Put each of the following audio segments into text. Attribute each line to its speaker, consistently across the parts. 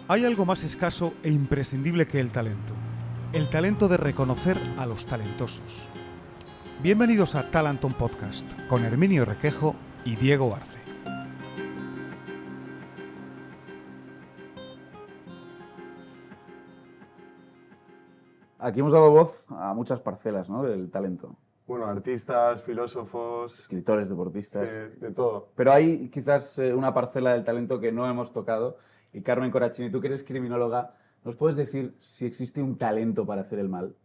Speaker 1: Hay algo más escaso e imprescindible que el talento. El talento de reconocer a los talentosos. Bienvenidos a Talenton Podcast con Herminio Requejo y Diego Arce.
Speaker 2: Aquí hemos dado voz a muchas parcelas, ¿no?, del talento.
Speaker 3: Bueno, artistas, filósofos,
Speaker 2: Escritores, deportistas.
Speaker 3: de todo.
Speaker 2: Pero hay quizás una parcela del talento que no hemos tocado. Y Carmen Corachini, tú que eres criminóloga, ¿nos puedes decir si existe un talento para hacer el mal?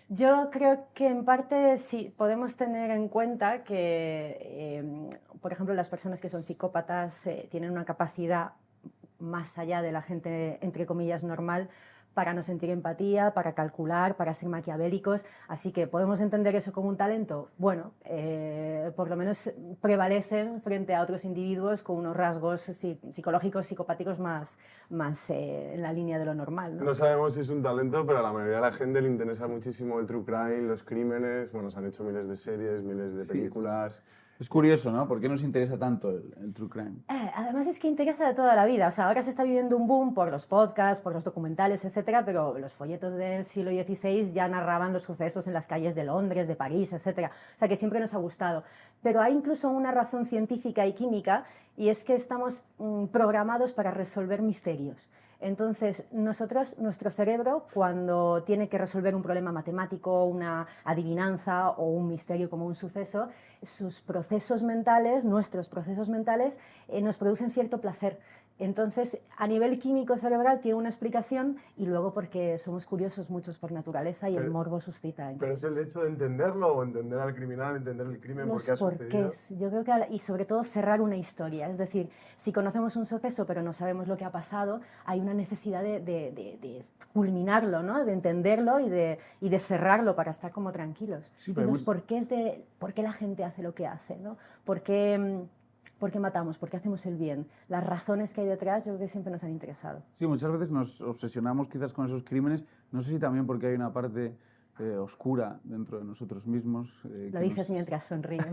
Speaker 4: Yo creo que en parte sí, podemos tener en cuenta que, por ejemplo, las personas que son psicópatas tienen una capacidad más allá de la gente, entre comillas, normal, para no sentir empatía, para calcular, para ser maquiavélicos. Así que, ¿podemos entender eso como un talento? Bueno, por lo menos prevalecen frente a otros individuos con unos rasgos psicológicos, psicopáticos más en la línea de lo normal, ¿no?
Speaker 3: No sabemos si es un talento, pero a la mayoría de la gente le interesa muchísimo el true crime, los crímenes. Bueno, se han hecho miles de series, miles de películas.
Speaker 2: Es curioso, ¿no? ¿Por qué nos interesa tanto el true crime?
Speaker 4: Además es que interesa de toda la vida. O sea, ahora se está viviendo un boom por los podcasts, por los documentales, etcétera, pero los folletos del siglo XVI ya narraban los sucesos en las calles de Londres, de París, etcétera. O sea, que siempre nos ha gustado. Pero hay incluso una razón científica y química, y es que estamos programados para resolver misterios. Entonces, nuestro cerebro, cuando tiene que resolver un problema matemático, una adivinanza o un misterio como un suceso, sus procesos mentales, nuestros procesos mentales, nos producen cierto placer. Entonces, a nivel químico cerebral tiene una explicación, y luego porque somos curiosos muchos por naturaleza y el morbo suscita.
Speaker 3: Pero es el hecho de entenderlo, o entender al criminal, entender el crimen, por qué ha sucedido.
Speaker 4: Porqués. Yo creo que, y sobre todo cerrar una historia. Es decir, si conocemos un suceso pero no sabemos lo que ha pasado, hay una necesidad de culminarlo, ¿no? De entenderlo y de cerrarlo para estar como tranquilos.
Speaker 2: Sí,
Speaker 4: y los porqués de por qué la gente hace lo que hace, ¿no? ¿Por qué matamos? ¿Por qué hacemos el bien? Las razones que hay detrás yo creo que siempre nos han interesado.
Speaker 2: Sí, muchas veces nos obsesionamos quizás con esos crímenes. No sé si también porque hay una parte oscura dentro de nosotros mismos.
Speaker 4: Lo dices mientras sonríes.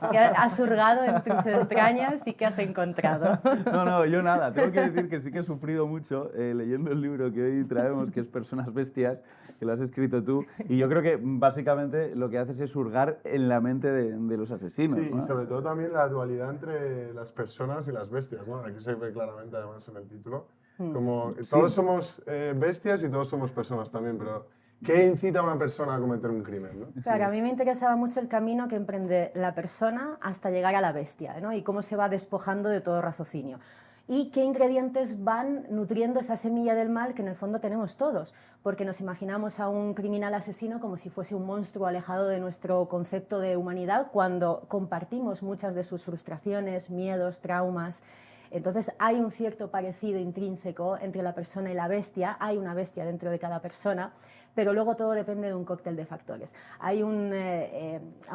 Speaker 4: ¿Qué has hurgado en tus entrañas y qué has encontrado?
Speaker 2: No, yo nada. Tengo que decir que sí que he sufrido mucho leyendo el libro que hoy traemos, que es Personas Bestias, que lo has escrito tú. Y yo creo que básicamente lo que haces es hurgar en la mente de los asesinos.
Speaker 3: Sí,
Speaker 2: ¿no?
Speaker 3: y sobre todo también la dualidad entre las personas y las bestias, ¿no? Aquí se ve claramente además en el título. Como todos somos bestias y todos somos personas también, pero ¿qué incita a una persona a cometer un crimen, ¿no?
Speaker 4: Claro, a mí me interesaba mucho el camino que emprende la persona hasta llegar a la bestia, ¿no? Y cómo se va despojando de todo raciocinio. Y qué ingredientes van nutriendo esa semilla del mal que en el fondo tenemos todos, porque nos imaginamos a un criminal asesino como si fuese un monstruo alejado de nuestro concepto de humanidad, cuando compartimos muchas de sus frustraciones, miedos, traumas. Entonces hay un cierto parecido intrínseco entre la persona y la bestia, hay una bestia dentro de cada persona, pero luego todo depende de un cóctel de factores. Hay a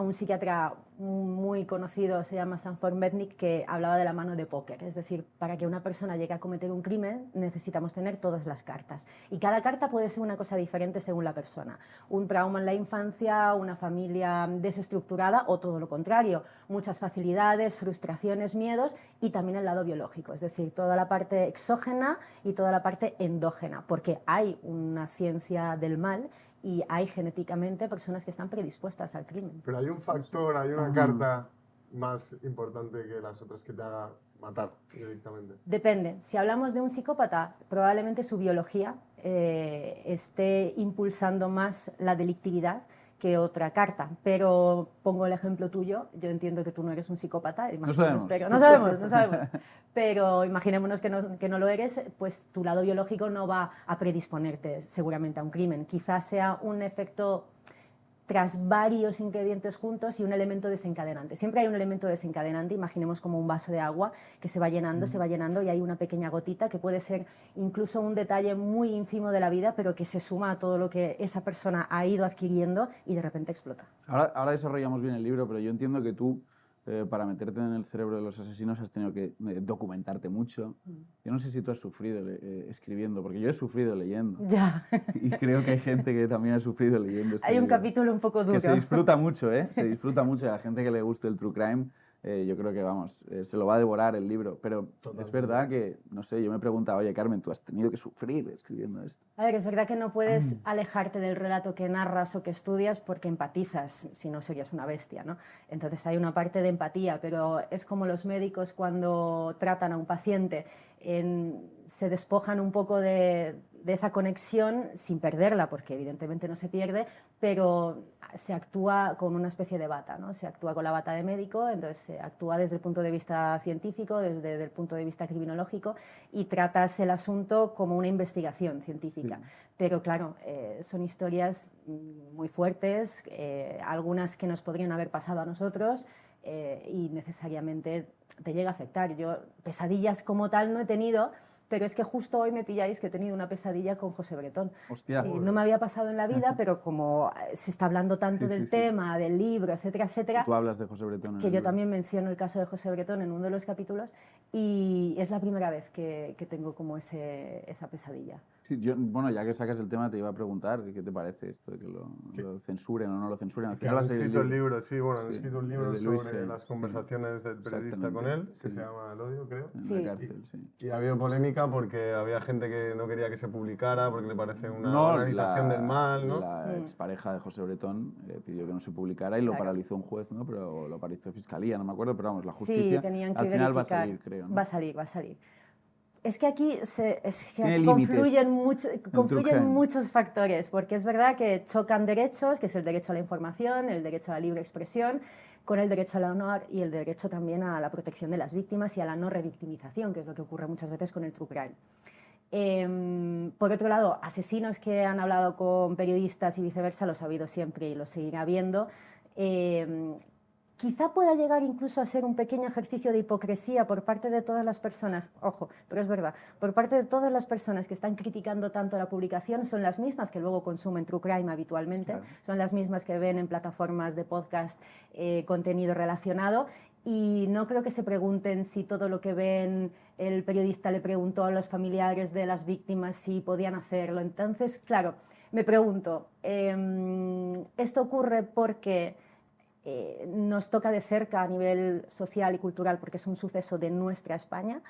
Speaker 4: un psiquiatra muy conocido, se llama Stanford Mednick, que hablaba de la mano de póker. Es decir, para que una persona llegue a cometer un crimen necesitamos tener todas las cartas. Y cada carta puede ser una cosa diferente según la persona. Un trauma en la infancia, una familia desestructurada o todo lo contrario. Muchas facilidades, frustraciones, miedos y también el lado biológico. Es decir, toda la parte exógena y toda la parte endógena. Porque hay una ciencia del mal y hay genéticamente personas que están predispuestas al crimen.
Speaker 3: Pero hay un factor, hay una carta más importante que las otras que te haga matar directamente.
Speaker 4: Depende. Si hablamos de un psicópata, probablemente su biología esté impulsando más la delictividad que otra carta. Pero pongo el ejemplo tuyo. Yo entiendo que tú no eres un psicópata.
Speaker 2: No sabemos.
Speaker 4: No sabemos. Pero imaginémonos que no lo eres, pues tu lado biológico no va a predisponerte seguramente a un crimen. Quizás sea un efecto tras varios ingredientes juntos y un elemento desencadenante. Siempre hay un elemento desencadenante, imaginemos como un vaso de agua que se va llenando y hay una pequeña gotita que puede ser incluso un detalle muy ínfimo de la vida, pero que se suma a todo lo que esa persona ha ido adquiriendo y de repente explota.
Speaker 2: Ahora desarrollamos bien el libro, pero yo entiendo que tú, para meterte en el cerebro de los asesinos, has tenido que documentarte mucho. Yo no sé si tú has sufrido escribiendo, porque yo he sufrido leyendo.
Speaker 4: Ya.
Speaker 2: Y creo que hay gente que también ha sufrido leyendo este
Speaker 4: Hay un
Speaker 2: libro.
Speaker 4: capítulo un poco duro.
Speaker 2: Que se disfruta mucho, ¿eh? Se disfruta mucho. A la gente que le guste el true crime yo creo que, vamos, se lo va a devorar el libro. Pero
Speaker 3: Totalmente.
Speaker 2: es verdad que, no sé, yo me preguntaba, oye, Carmen, tú has tenido que sufrir escribiendo esto.
Speaker 4: A ver, es verdad que no puedes alejarte del relato que narras o que estudias porque empatizas, si no serías una bestia, ¿no? Entonces hay una parte de empatía, pero es como los médicos cuando tratan a un paciente, se despojan un poco de esa conexión sin perderla, porque evidentemente no se pierde, pero se actúa con una especie de bata, ¿no? Se actúa con la bata de médico, entonces se actúa desde el punto de vista científico, desde el punto de vista criminológico, y tratas el asunto como una investigación científica.
Speaker 2: Sí.
Speaker 4: Pero claro, son historias muy fuertes, algunas que nos podrían haber pasado a nosotros, y necesariamente te llega a afectar. Yo pesadillas como tal no he tenido, pero es que justo hoy me pilláis que he tenido una pesadilla con José Bretón.
Speaker 2: Hostia.
Speaker 4: No me había pasado en la vida, pero como se está hablando tanto
Speaker 2: Sí,
Speaker 4: del
Speaker 2: sí.
Speaker 4: tema, del libro, etcétera, etcétera,
Speaker 2: Tú hablas de José Bretón. en
Speaker 4: que
Speaker 2: el
Speaker 4: yo
Speaker 2: libro.
Speaker 4: también menciono el caso de José Bretón en uno de los capítulos, y es la primera vez que tengo como esa pesadilla.
Speaker 2: Sí, bueno, ya que sacas el tema, te iba a preguntar qué te parece esto de que lo censuren o no lo censuren. Al
Speaker 3: Que
Speaker 2: final
Speaker 3: han
Speaker 2: va a ser
Speaker 3: escrito el libro, sí, bueno, han
Speaker 2: Sí,
Speaker 3: escrito un
Speaker 2: el
Speaker 3: libro
Speaker 2: de Luis
Speaker 3: sobre
Speaker 2: G.
Speaker 3: las conversaciones del periodista con
Speaker 2: Exactamente,
Speaker 3: él, que
Speaker 2: sí.
Speaker 3: se llama El odio, creo.
Speaker 2: en
Speaker 4: Sí.
Speaker 2: la cárcel, sí.
Speaker 3: Y ha habido polémica porque había gente que no quería que se publicara porque le parece una
Speaker 2: No,
Speaker 3: banalización del mal, ¿no?
Speaker 2: La expareja de José Bretón pidió que no se publicara y lo
Speaker 4: Claro.
Speaker 2: paralizó un juez, ¿no? Pero lo paralizó Fiscalía, no me acuerdo, pero vamos, la
Speaker 4: Sí,
Speaker 2: justicia
Speaker 4: tenían que
Speaker 2: al final
Speaker 4: verificar.
Speaker 2: va a salir, creo, ¿no?
Speaker 4: Va a salir, va a salir. Es que aquí,
Speaker 2: Tiene límites.
Speaker 4: confluyen
Speaker 2: crime.
Speaker 4: muchos factores, porque es verdad que chocan derechos, que es el derecho a la información, el derecho a la libre expresión, con el derecho al honor y el derecho también a la protección de las víctimas y a la no revictimización, que es lo que ocurre muchas veces con el true crime. Por otro lado, asesinos que han hablado con periodistas y viceversa, los ha habido siempre y los seguirá habiendo. Quizá pueda llegar incluso a ser un pequeño ejercicio de hipocresía por parte de todas las personas, ojo, pero es verdad, por parte de todas las personas que están criticando tanto la publicación, son las mismas que luego consumen true crime habitualmente,
Speaker 2: Claro.
Speaker 4: son las mismas que ven en plataformas de podcast contenido relacionado, y no creo que se pregunten si todo lo que ven el periodista le preguntó a los familiares de las víctimas si podían hacerlo. Entonces, claro, me pregunto, ¿esto ocurre porque nos toca de cerca a nivel social y cultural porque es un suceso de nuestra España?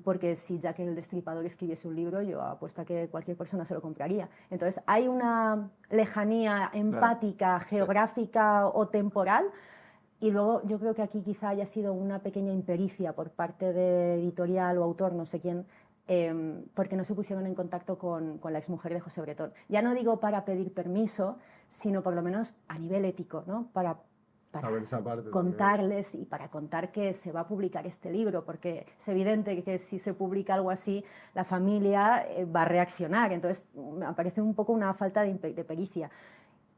Speaker 4: Porque si Jack el Destripador escribiese un libro, yo apuesto a que cualquier persona se lo compraría. Entonces, hay una lejanía empática, geográfica o temporal, y luego yo creo que aquí quizá haya sido una pequeña impericia por parte de editorial o autor, no sé quién, porque no se pusieron en contacto con la exmujer de José Bretón. Ya no digo para pedir permiso, sino por lo menos a nivel ético, ¿no? Para
Speaker 3: Saber esa parte
Speaker 4: contarles y para contar que se va a publicar este libro, porque es evidente que si se publica algo así, la familia va a reaccionar. Entonces, me parece un poco una falta de pericia.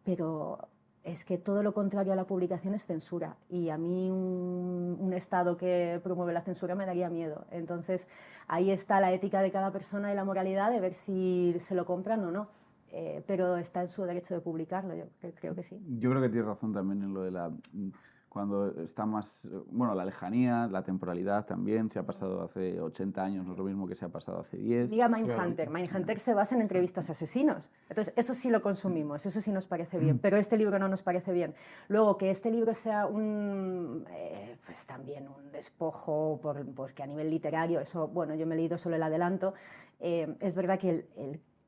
Speaker 4: Pero es que todo lo contrario a la publicación es censura, y a mí un Estado que promueve la censura me daría miedo. Entonces, ahí está la ética de cada persona y la moralidad de ver si se lo compran o no. Pero está en su derecho de publicarlo, yo creo que sí.
Speaker 2: Yo creo que tienes razón también en lo de cuando está más, bueno, la lejanía, la temporalidad también, se ha pasado hace 80 años, no es lo mismo que se ha pasado hace 10.
Speaker 4: Diga Mindhunter. Mindhunter se basa en entrevistas a asesinos. Entonces, eso sí lo consumimos, eso sí nos parece bien, pero este libro no nos parece bien. Luego, que este libro sea pues también un despojo, porque a nivel literario, eso, bueno, yo me he leído solo el adelanto, es verdad que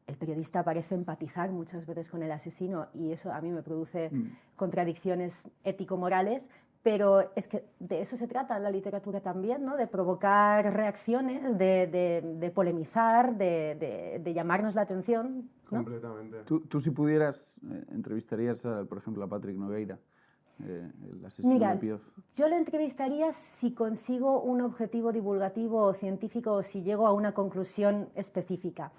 Speaker 4: el periodista parece empatizar muchas veces con el asesino, y eso a mí me produce contradicciones ético-morales, pero es que de eso se trata la literatura también, ¿no? De provocar reacciones, de polemizar, de llamarnos la atención, ¿no?
Speaker 3: Completamente.
Speaker 2: ¿Tú si pudieras, entrevistarías, por ejemplo, a Patrick Nogueira, el asesino
Speaker 4: Mira,
Speaker 2: de Pioz?
Speaker 4: yo le entrevistaría si consigo un objetivo divulgativo o científico, o si llego a una conclusión específica.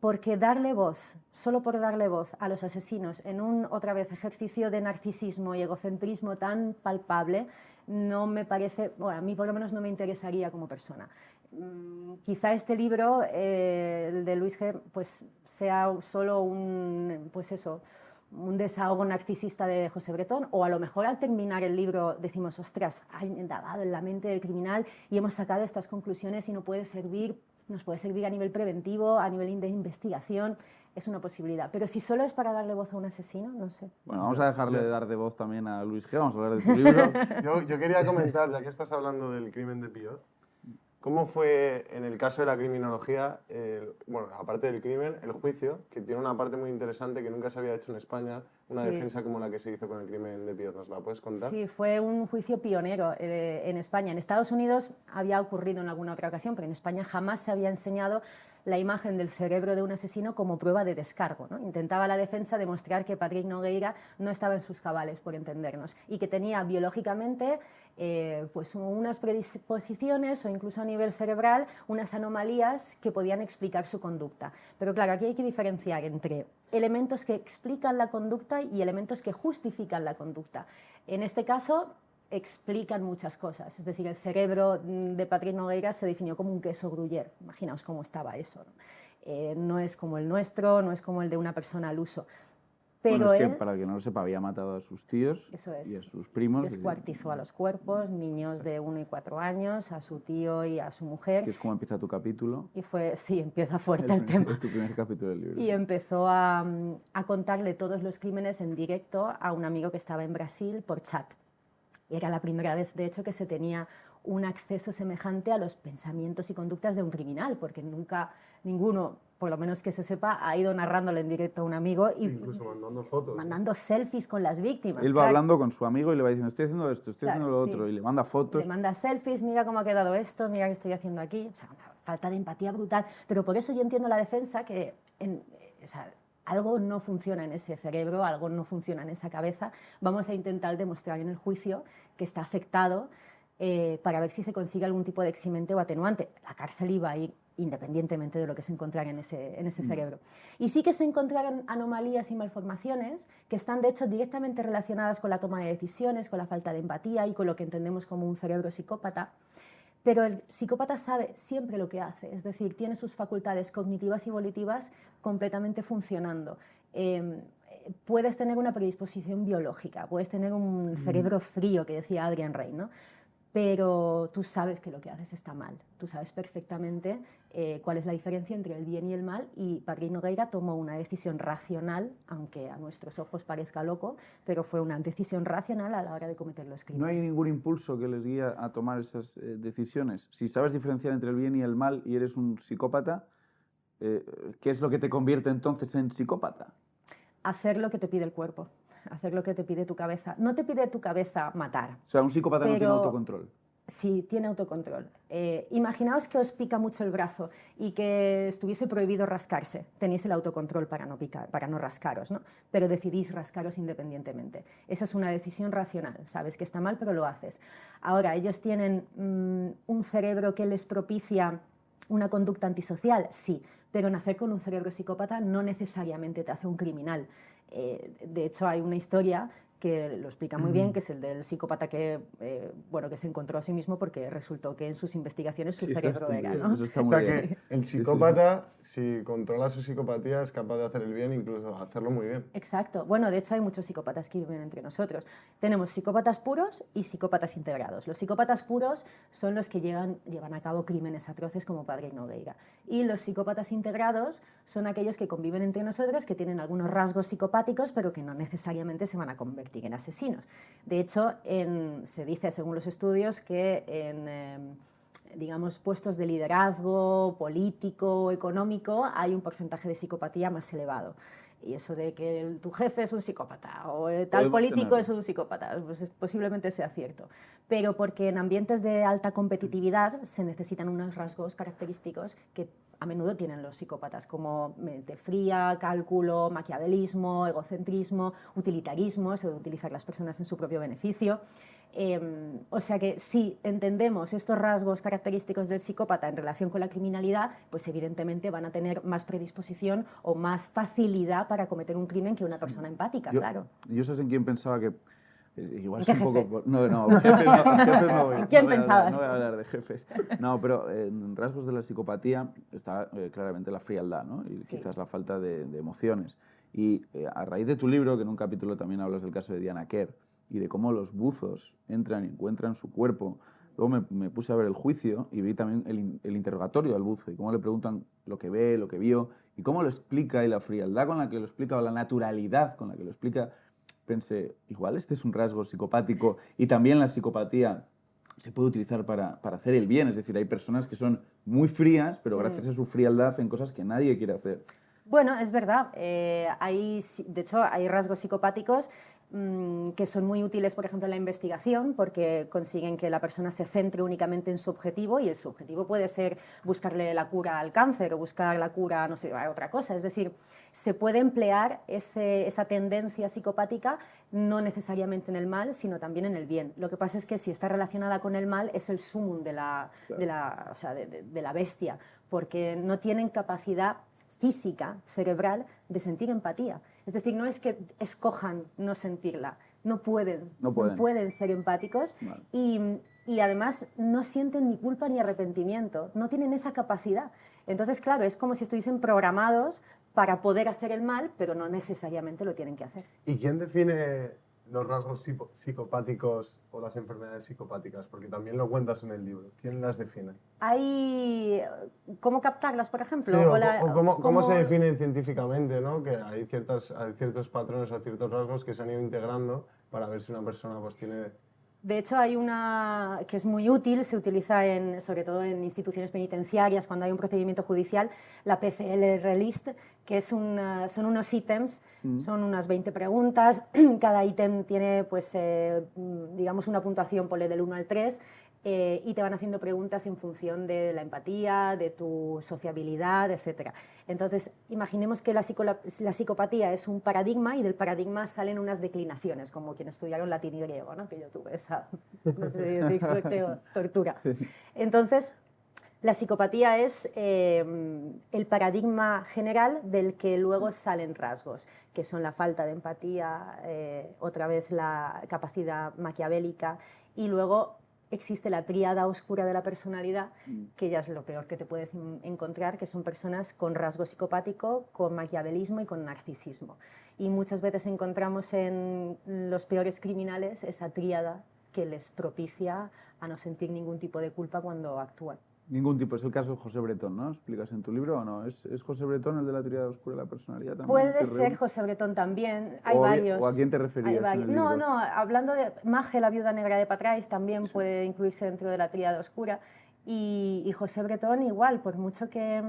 Speaker 4: Porque darle voz, solo por darle voz a los asesinos en un, otra vez, ejercicio de narcisismo y egocentrismo tan palpable, no me parece, bueno, a mí por lo menos no me interesaría como persona. Quizá este libro, el de Luis G., pues sea solo un desahogo narcisista de José Bretón, o a lo mejor al terminar el libro decimos, ostras, ha indagado en la mente del criminal y hemos sacado estas conclusiones y no puede servir nos puede servir a nivel preventivo, a nivel de investigación, es una posibilidad. Pero si solo es para darle voz a un asesino, no sé.
Speaker 2: Bueno, vamos a dejarle de dar de voz también a Luis G. Vamos a hablar de tu libro.
Speaker 3: Yo quería comentar, ya que estás hablando del crimen de Piot, ¿cómo fue en el caso de la criminología, bueno, aparte del crimen, el juicio, que tiene una parte muy interesante que nunca se había hecho en España, una defensa como la que se hizo con el crimen de Piot? ¿Nos la puedes contar?
Speaker 4: Sí, fue un juicio pionero en España. En Estados Unidos había ocurrido en alguna otra ocasión, pero en España jamás se había enseñado la imagen del cerebro de un asesino como prueba de descargo, ¿no? Intentaba la defensa demostrar que Patrick Nogueira no estaba en sus cabales, por entendernos, y que tenía biológicamente pues unas predisposiciones o incluso a nivel cerebral unas anomalías que podían explicar su conducta. Pero claro, aquí hay que diferenciar entre elementos que explican la conducta y elementos que justifican la conducta. En este caso, explican muchas cosas. Es decir, el cerebro de Patrick Nogueira se definió como un queso gruyère. Imaginaos cómo estaba eso, ¿no? No es como el nuestro, no es como el de una persona al uso. Pero
Speaker 2: Bueno, es que,
Speaker 4: él,
Speaker 2: para que no lo sepa, había matado a sus tíos
Speaker 4: eso es,
Speaker 2: y a sus primos.
Speaker 4: descuartizó a los cuerpos, niños de 1 y 4 años, a su tío y a su mujer.
Speaker 2: Que es como empieza tu capítulo.
Speaker 4: Y fue, sí, empieza fuerte el tema.
Speaker 2: Tu primer capítulo del libro.
Speaker 4: Y empezó a contarle todos los crímenes en directo a un amigo que estaba en Brasil por chat. Y era la primera vez, de hecho, que se tenía un acceso semejante a los pensamientos y conductas de un criminal, porque nunca ninguno, por lo menos que se sepa, ha ido narrándole en directo a un amigo y
Speaker 3: Incluso mandando fotos.
Speaker 4: mandando selfies con las víctimas.
Speaker 2: Él va hablando con su amigo y le va diciendo, estoy haciendo esto, estoy
Speaker 4: Claro,
Speaker 2: haciendo lo
Speaker 4: sí.
Speaker 2: otro, y le manda fotos.
Speaker 4: Le manda selfies, mira cómo ha quedado esto, mira qué estoy haciendo aquí. O sea, una falta de empatía brutal. Pero por eso yo entiendo la defensa que o sea, algo no funciona en ese cerebro, algo no funciona en esa cabeza. Vamos a intentar demostrar en el juicio que está afectado para ver si se consigue algún tipo de eximente o atenuante. La cárcel iba a ir independientemente de lo que se encontrara en ese cerebro. Y sí que se encontraron anomalías y malformaciones que están, de hecho, directamente relacionadas con la toma de decisiones, con la falta de empatía y con lo que entendemos como un cerebro psicópata. Pero el psicópata sabe siempre lo que hace, es decir, tiene sus facultades cognitivas y volitivas completamente funcionando. Puedes tener una predisposición biológica, puedes tener un cerebro frío, que decía Adrian Rey, ¿no? Pero tú sabes que lo que haces está mal, tú sabes perfectamente cuál es la diferencia entre el bien y el mal, y Patrick Nogueira tomó una decisión racional, aunque a nuestros ojos parezca loco, pero fue una decisión racional a la hora de cometer los crímenes.
Speaker 2: No hay ningún impulso que les guíe a tomar esas decisiones. Si sabes diferenciar entre el bien y el mal y eres un psicópata, ¿qué es lo que te convierte entonces en psicópata?
Speaker 4: Hacer lo que te pide el cuerpo, hacer lo que te pide tu cabeza. No te pide tu cabeza matar.
Speaker 2: O sea, un psicópata no tiene autocontrol.
Speaker 4: Sí, tiene autocontrol. Imaginaos que os pica mucho el brazo y que estuviese prohibido rascarse. Tenéis el autocontrol para no picar, para no rascaros, ¿no? Pero decidís rascaros independientemente. Esa es una decisión racional. Sabes que está mal, pero lo haces. Ahora, ellos tienen un cerebro que les propicia una conducta antisocial, sí, pero nacer con un cerebro psicópata no necesariamente te hace un criminal. De hecho, hay una historia que lo explica muy bien, que es el del psicópata que, bueno, que se encontró a sí mismo porque resultó que en sus investigaciones su cerebro era, ¿no?
Speaker 2: Eso está
Speaker 3: O
Speaker 2: muy
Speaker 3: sea
Speaker 2: bien.
Speaker 3: que el psicópata, si controla su psicopatía, es capaz de hacer el bien, incluso hacerlo muy bien.
Speaker 4: Exacto. Bueno, de hecho hay muchos psicópatas que viven entre nosotros. Tenemos psicópatas puros y psicópatas integrados. Los psicópatas puros son los que llevan a cabo crímenes atroces como Patrick Nogueira. Y los psicópatas integrados son aquellos que conviven entre nosotros, que tienen algunos rasgos psicopáticos, pero que no necesariamente se van a convertir en asesinos. De hecho, se dice, según los estudios, que en digamos, puestos de liderazgo político, económico, hay un porcentaje de psicopatía más elevado. Y eso de que tu jefe es un psicópata o tal político es un psicópata, pues posiblemente sea cierto. Pero porque en ambientes de alta competitividad se necesitan unos rasgos característicos que a menudo tienen los psicópatas, como mente fría, cálculo, maquiavelismo, egocentrismo, utilitarismo, eso de utilizar las personas en su propio beneficio. O sea que si entendemos estos rasgos característicos del psicópata en relación con la criminalidad, pues evidentemente van a tener más predisposición o más facilidad para cometer un crimen que una persona empática, claro.
Speaker 2: Yo sé en quién pensaba que... Igual
Speaker 4: ¿Qué
Speaker 2: es un
Speaker 4: jefe?
Speaker 2: poco... No, jefes no voy.
Speaker 4: ¿Quién
Speaker 2: No voy a
Speaker 4: pensabas?
Speaker 2: no voy a hablar de jefes. No, pero en rasgos de la psicopatía está claramente la frialdad, ¿no? Y
Speaker 4: Sí.
Speaker 2: quizás la falta de emociones. Y a raíz de tu libro, que en un capítulo también hablas del caso de Diana Kerr, y de cómo los buzos entran y encuentran su cuerpo Luego me puse a ver el juicio y vi también el interrogatorio al buzo y cómo le preguntan lo que ve, lo que vio y cómo lo explica y la frialdad con la que lo explica o la naturalidad con la que lo explica. Pensé, igual este es un rasgo psicopático y también la psicopatía se puede utilizar para hacer el bien. Es decir, hay personas que son muy frías, pero gracias a su frialdad hacen cosas que nadie quiere hacer.
Speaker 4: Bueno, es verdad. De hecho, hay rasgos psicopáticos que son muy útiles, por ejemplo, en la investigación, porque consiguen que la persona se centre únicamente en su objetivo, y su objetivo puede ser buscarle la cura al cáncer o buscar la cura, no sé, a otra cosa. Es decir, se puede emplear esa tendencia psicopática no necesariamente en el mal, sino también en el bien. Lo que pasa es que si está relacionada con el mal es el sumum de la bestia, porque no tienen capacidad física, cerebral, de sentir empatía. Es decir, no es que escojan no sentirla, no pueden ser empáticos. Vale. Y además no sienten ni culpa ni arrepentimiento, no tienen esa capacidad. Entonces, claro, es como si estuviesen programados para poder hacer el mal, pero no necesariamente lo tienen que hacer.
Speaker 3: ¿Y quién define los rasgos psicopáticos o las enfermedades psicopáticas? Porque también lo cuentas en el libro. ¿Quién las define?
Speaker 4: ¿Cómo captarlas, por ejemplo?
Speaker 3: Sí, cómo se definen científicamente, ¿no? Que hay ciertos patrones o ciertos rasgos que se han ido integrando para ver si una persona pues, tiene...
Speaker 4: De hecho, hay una que es muy útil, se utiliza sobre todo en instituciones penitenciarias cuando hay un procedimiento judicial, la PCLR List, que son unos ítems, son unas 20 preguntas, cada ítem tiene, pues, digamos, una puntuación, ponle del 1 al 3, y te van haciendo preguntas en función de la empatía, de tu sociabilidad, etc. Entonces, imaginemos que la psicopatía es un paradigma y del paradigma salen unas declinaciones, como quienes estudiaron latín y griego, ¿no? Que yo tuve esa, no sé si decir suerte o tortura. Entonces, la psicopatía es el paradigma general del que luego salen rasgos, que son la falta de empatía, otra vez la capacidad maquiavélica, y luego existe la tríada oscura de la personalidad, que ya es lo peor que te puedes encontrar, que son personas con rasgo psicopático, con maquiavelismo y con narcisismo. Y muchas veces encontramos en los peores criminales esa tríada que les propicia a no sentir ningún tipo de culpa cuando actúan.
Speaker 2: Ningún tipo, es el caso de José Bretón, ¿no? ¿Explicas en tu libro o no? ¿Es José Bretón el de la tríada oscura de la personalidad también?
Speaker 4: Puede ser José Bretón también, hay varios.
Speaker 2: ¿O a quién te referías en el libro?
Speaker 4: No, hablando de Maje, la viuda negra de Patrais, también puede incluirse dentro de la tríada oscura. Y José Bretón igual, por mucho que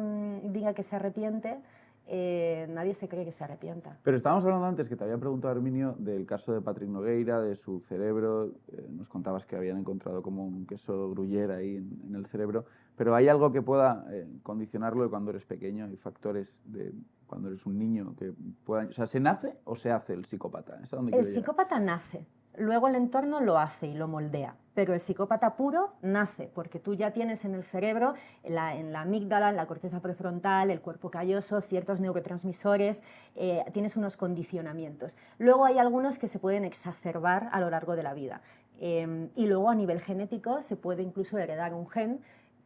Speaker 4: diga que se arrepiente, nadie se cree que se arrepienta.
Speaker 2: Pero estábamos hablando antes, que te había preguntado, Herminio, del caso de Patrick Nogueira, de su cerebro. Nos contabas que habían encontrado como un queso gruyère ahí en el cerebro. Pero ¿hay algo que pueda condicionarlo de cuando eres pequeño? ¿Hay factores de cuando eres un niño que puedan... O sea, ¿se nace o se hace el psicópata? ¿Es a dónde quiero llegar?
Speaker 4: El psicópata nace. Luego el entorno lo hace y lo moldea, pero el psicópata puro nace porque tú ya tienes en el cerebro, en la amígdala, en la corteza prefrontal, el cuerpo calloso, ciertos neurotransmisores, tienes unos condicionamientos. Luego hay algunos que se pueden exacerbar a lo largo de la vida y luego a nivel genético se puede incluso heredar un gen.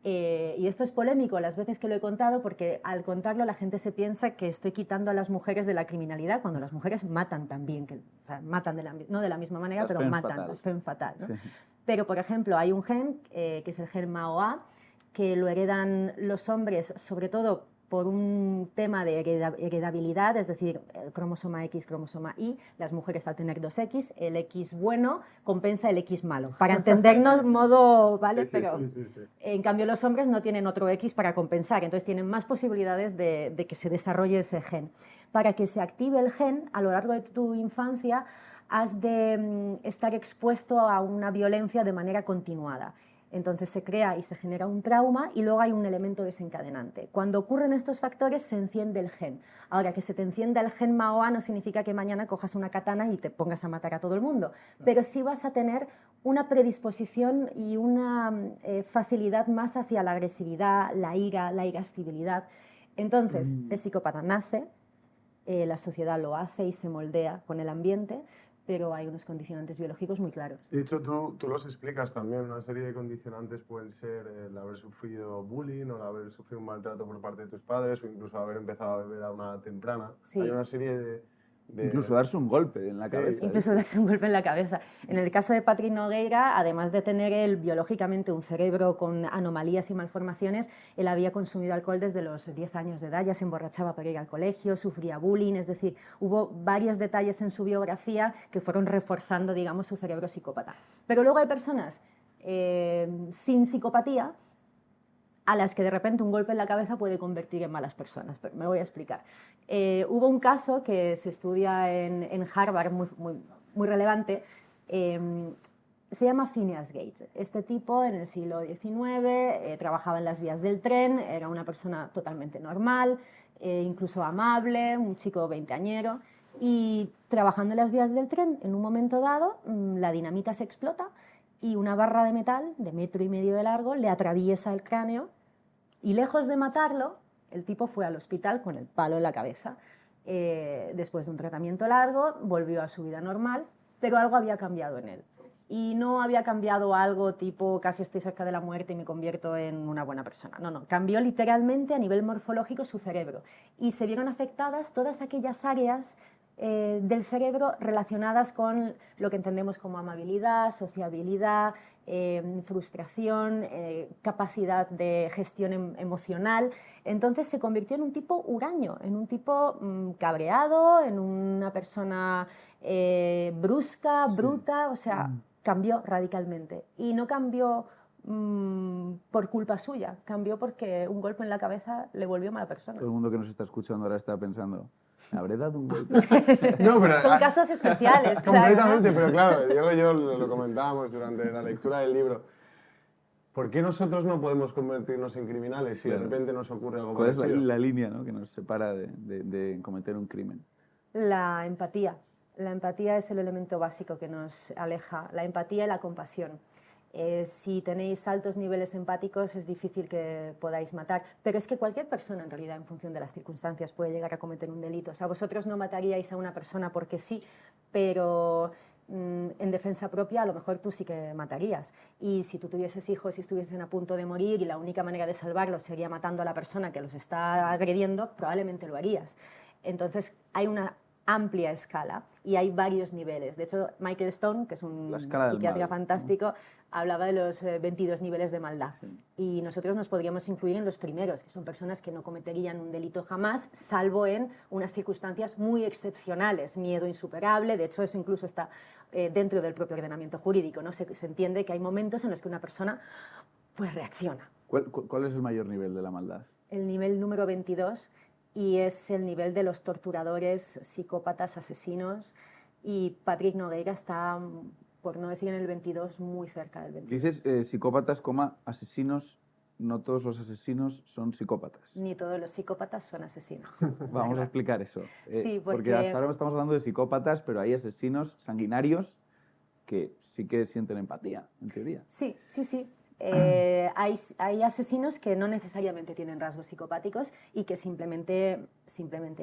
Speaker 4: Y esto es polémico las veces que lo he contado porque al contarlo la gente se piensa que estoy quitando a las mujeres de la criminalidad cuando las mujeres matan también, o sea, matan no de la misma manera, las pero matan, las femme fatal, ¿no? Sí. Pero, por ejemplo, hay un gen, que es el gen MAOA, que lo heredan los hombres, sobre todo por un tema de heredabilidad, es decir, el cromosoma X, cromosoma Y, las mujeres al tener 2X, el X bueno compensa el X malo, para entendernos modo, ¿vale? Pero sí. En cambio los hombres no tienen otro X para compensar, entonces tienen más posibilidades de que se desarrolle ese gen. Para que se active el gen, a lo largo de tu infancia, has de estar expuesto a una violencia de manera continuada. Entonces se crea y se genera un trauma y luego hay un elemento desencadenante. Cuando ocurren estos factores se enciende el gen. Ahora, que se te encienda el gen MAOA no significa que mañana cojas una katana y te pongas a matar a todo el mundo, pero sí vas a tener una predisposición y una facilidad más hacia la agresividad, la ira, la irascibilidad. Entonces, el psicópata nace, la sociedad lo hace y se moldea con el ambiente, pero hay unos condicionantes biológicos muy claros.
Speaker 3: De hecho, tú los explicas también. Una serie de condicionantes pueden ser el haber sufrido bullying o el haber sufrido un maltrato por parte de tus padres o incluso haber empezado a beber a una temprana. Sí. Hay una serie
Speaker 2: Incluso darse un golpe en la cabeza.
Speaker 4: Incluso darse un golpe en la cabeza. En el caso de Patrick Nogueira, además de tener él biológicamente un cerebro con anomalías y malformaciones, él había consumido alcohol desde los 10 años de edad, ya se emborrachaba para ir al colegio, sufría bullying, es decir, hubo varios detalles en su biografía que fueron reforzando, digamos, su cerebro psicópata. Pero luego hay personas sin psicopatía a las que de repente un golpe en la cabeza puede convertir en malas personas. Pero me voy a explicar. Hubo un caso que se estudia en Harvard, muy relevante, se llama Phineas Gage. Este tipo en el siglo XIX trabajaba en las vías del tren, era una persona totalmente normal, incluso amable, un chico veinteañero, y trabajando en las vías del tren, en un momento dado, la dinamita se explota y una barra de metal de 1,5 metros de largo le atraviesa el cráneo y lejos de matarlo, el tipo fue al hospital con el palo en la cabeza. Después de un tratamiento largo, volvió a su vida normal, pero algo había cambiado en él. Y no había cambiado algo tipo casi estoy cerca de la muerte y me convierto en una buena persona. No, no, cambió literalmente a nivel morfológico su cerebro. Y se vieron afectadas todas aquellas áreas del cerebro relacionadas con lo que entendemos como amabilidad, sociabilidad, frustración, capacidad de gestión emocional. Entonces se convirtió en un tipo huraño, en un tipo cabreado, en una persona brusca, bruta, o sea, cambió radicalmente. Y no cambió por culpa suya, cambió porque un golpe en la cabeza le volvió mala persona.
Speaker 2: Todo el mundo que nos está escuchando ahora está pensando, ¿me habré dado un golpe?
Speaker 3: No, pero,
Speaker 4: son casos especiales,
Speaker 3: completamente,
Speaker 4: claro, ¿no?
Speaker 3: pero claro, Diego y yo lo comentábamos durante la lectura del libro. ¿Por qué nosotros no podemos convertirnos en criminales si de repente nos ocurre algo
Speaker 2: ¿Cuál es
Speaker 3: parecido?
Speaker 2: la línea, ¿no?, que nos separa de cometer un crimen?
Speaker 4: La empatía. La empatía es el elemento básico que nos aleja. La empatía y la compasión. Si tenéis altos niveles empáticos es difícil que podáis matar, pero es que cualquier persona en realidad en función de las circunstancias puede llegar a cometer un delito. O sea, vosotros no mataríais a una persona porque sí, pero en defensa propia a lo mejor tú sí que matarías. Y si tú tuvieses hijos y estuviesen a punto de morir y la única manera de salvarlos sería matando a la persona que los está agrediendo, probablemente lo harías. Entonces hay una amplia escala y hay varios niveles. De hecho, Michael Stone, que es un psiquiatra fantástico, hablaba de los 22 niveles de maldad. Y nosotros nos podríamos incluir en los primeros, que son personas que no cometerían un delito jamás, salvo en unas circunstancias muy excepcionales, miedo insuperable. De hecho, eso incluso está dentro del propio ordenamiento jurídico, ¿no? Se entiende que hay momentos en los que una persona pues reacciona.
Speaker 2: ¿Cuál es el mayor nivel de la maldad?
Speaker 4: El nivel número 22, y es el nivel de los torturadores, psicópatas, asesinos, y Patrick Nogueira está, por no decir en el 22, muy cerca del 22.
Speaker 2: Dices psicópatas, asesinos, no todos los asesinos son psicópatas.
Speaker 4: Ni todos los psicópatas son asesinos.
Speaker 2: Vamos a explicar eso.
Speaker 4: Sí,
Speaker 2: porque hasta ahora estamos hablando de psicópatas, pero hay asesinos sanguinarios que sí que sienten empatía, en teoría.
Speaker 4: Sí, sí, sí. Hay asesinos que no necesariamente tienen rasgos psicopáticos y que simplemente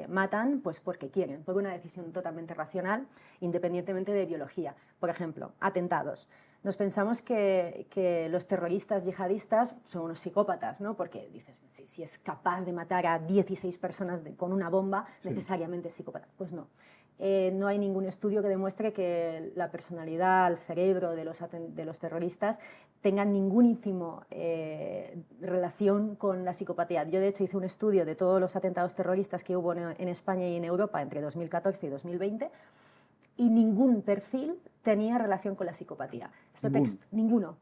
Speaker 4: matan pues porque quieren, por una decisión totalmente racional, independientemente de biología. Por ejemplo, atentados. Nos pensamos que los terroristas yihadistas son unos psicópatas, ¿no? Porque dices, si es capaz de matar a 16 personas con una bomba, necesariamente es psicópata. Pues no. No hay ningún estudio que demuestre que la personalidad, el cerebro de los terroristas tengan ningún ínfimo relación con la psicopatía. Yo, de hecho, hice un estudio de todos los atentados terroristas que hubo en España y en Europa entre 2014 y 2020 y ningún perfil tenía relación con la psicopatía. Ninguno.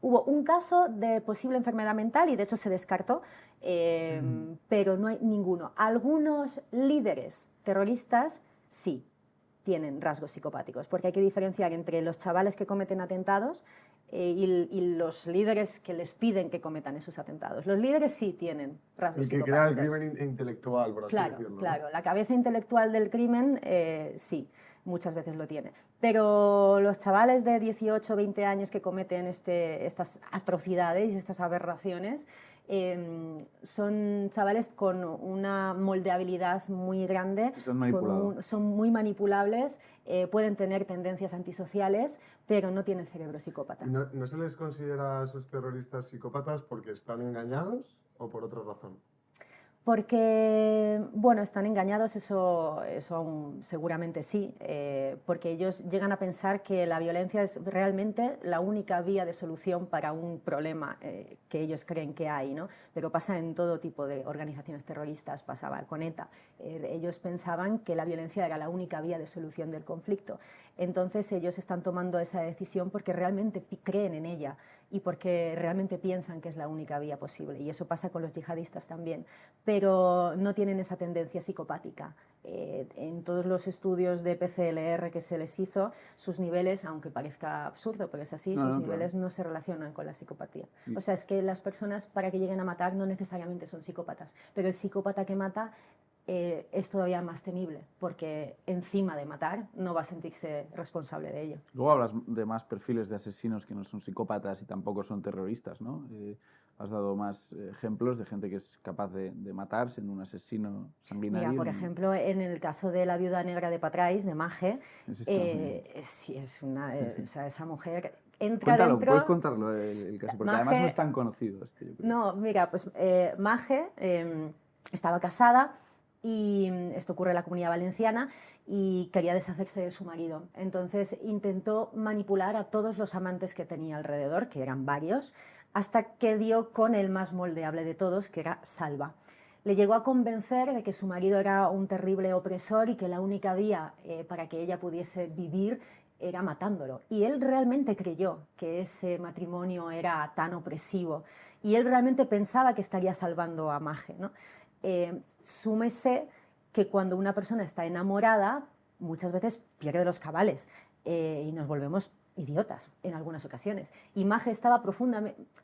Speaker 4: Hubo un caso de posible enfermedad mental y de hecho se descartó, pero no hay ninguno. Algunos líderes terroristas sí tienen rasgos psicopáticos, porque hay que diferenciar entre los chavales que cometen atentados y los líderes que les piden que cometan esos atentados. Los líderes sí tienen rasgos psicopáticos.
Speaker 3: El que crea el crimen intelectual, por así decirlo.
Speaker 4: Claro, la cabeza intelectual del crimen sí, muchas veces lo tiene. Pero los chavales de 18 o 20 años que cometen estas atrocidades y estas aberraciones son chavales con una moldeabilidad muy grande, son muy manipulables, pueden tener tendencias antisociales, pero no tienen cerebro psicópata.
Speaker 3: ¿No se les considera a esos terroristas psicópatas porque están engañados o por otra razón?
Speaker 4: Porque, bueno, están engañados, eso seguramente sí, porque ellos llegan a pensar que la violencia es realmente la única vía de solución para un problema que ellos creen que hay, ¿no? Pero pasa en todo tipo de organizaciones terroristas, pasaba con ETA. Ellos pensaban que la violencia era la única vía de solución del conflicto. Entonces ellos están tomando esa decisión porque realmente creen en ella y porque realmente piensan que es la única vía posible. Y eso pasa con los yihadistas también. Pero no tienen esa tendencia psicopática. En todos los estudios de PCLR que se les hizo, sus niveles, aunque parezca absurdo, pero es así, sus niveles no se relacionan con la psicopatía. O sea, es que las personas, para que lleguen a matar, no necesariamente son psicópatas, pero el psicópata que mata es todavía más temible, porque encima de matar no va a sentirse responsable de ello.
Speaker 2: Luego hablas de más perfiles de asesinos que no son psicópatas y tampoco son terroristas, ¿no? Has dado más ejemplos de gente que es capaz de matar siendo un asesino sanguinario.
Speaker 4: Mira, por ejemplo, en el caso de la viuda negra de Patrais, de Mage, sí, es una, o sea, esa mujer entra
Speaker 2: Cuéntalo,
Speaker 4: dentro...
Speaker 2: puedes contarlo el caso, porque además no es tan conocido. Yo creo.
Speaker 4: No, mira, pues Mage estaba casada y esto ocurre en la Comunidad Valenciana y quería deshacerse de su marido. Entonces intentó manipular a todos los amantes que tenía alrededor, que eran varios, hasta que dio con el más moldeable de todos, que era Salva. Le llegó a convencer de que su marido era un terrible opresor y que la única vía para que ella pudiese vivir era matándolo. Y él realmente creyó que ese matrimonio era tan opresivo y él realmente pensaba que estaría salvando a Mage, ¿no? Súmese que cuando una persona está enamorada, muchas veces pierde los cabales y nos volvemos idiotas en algunas ocasiones. Y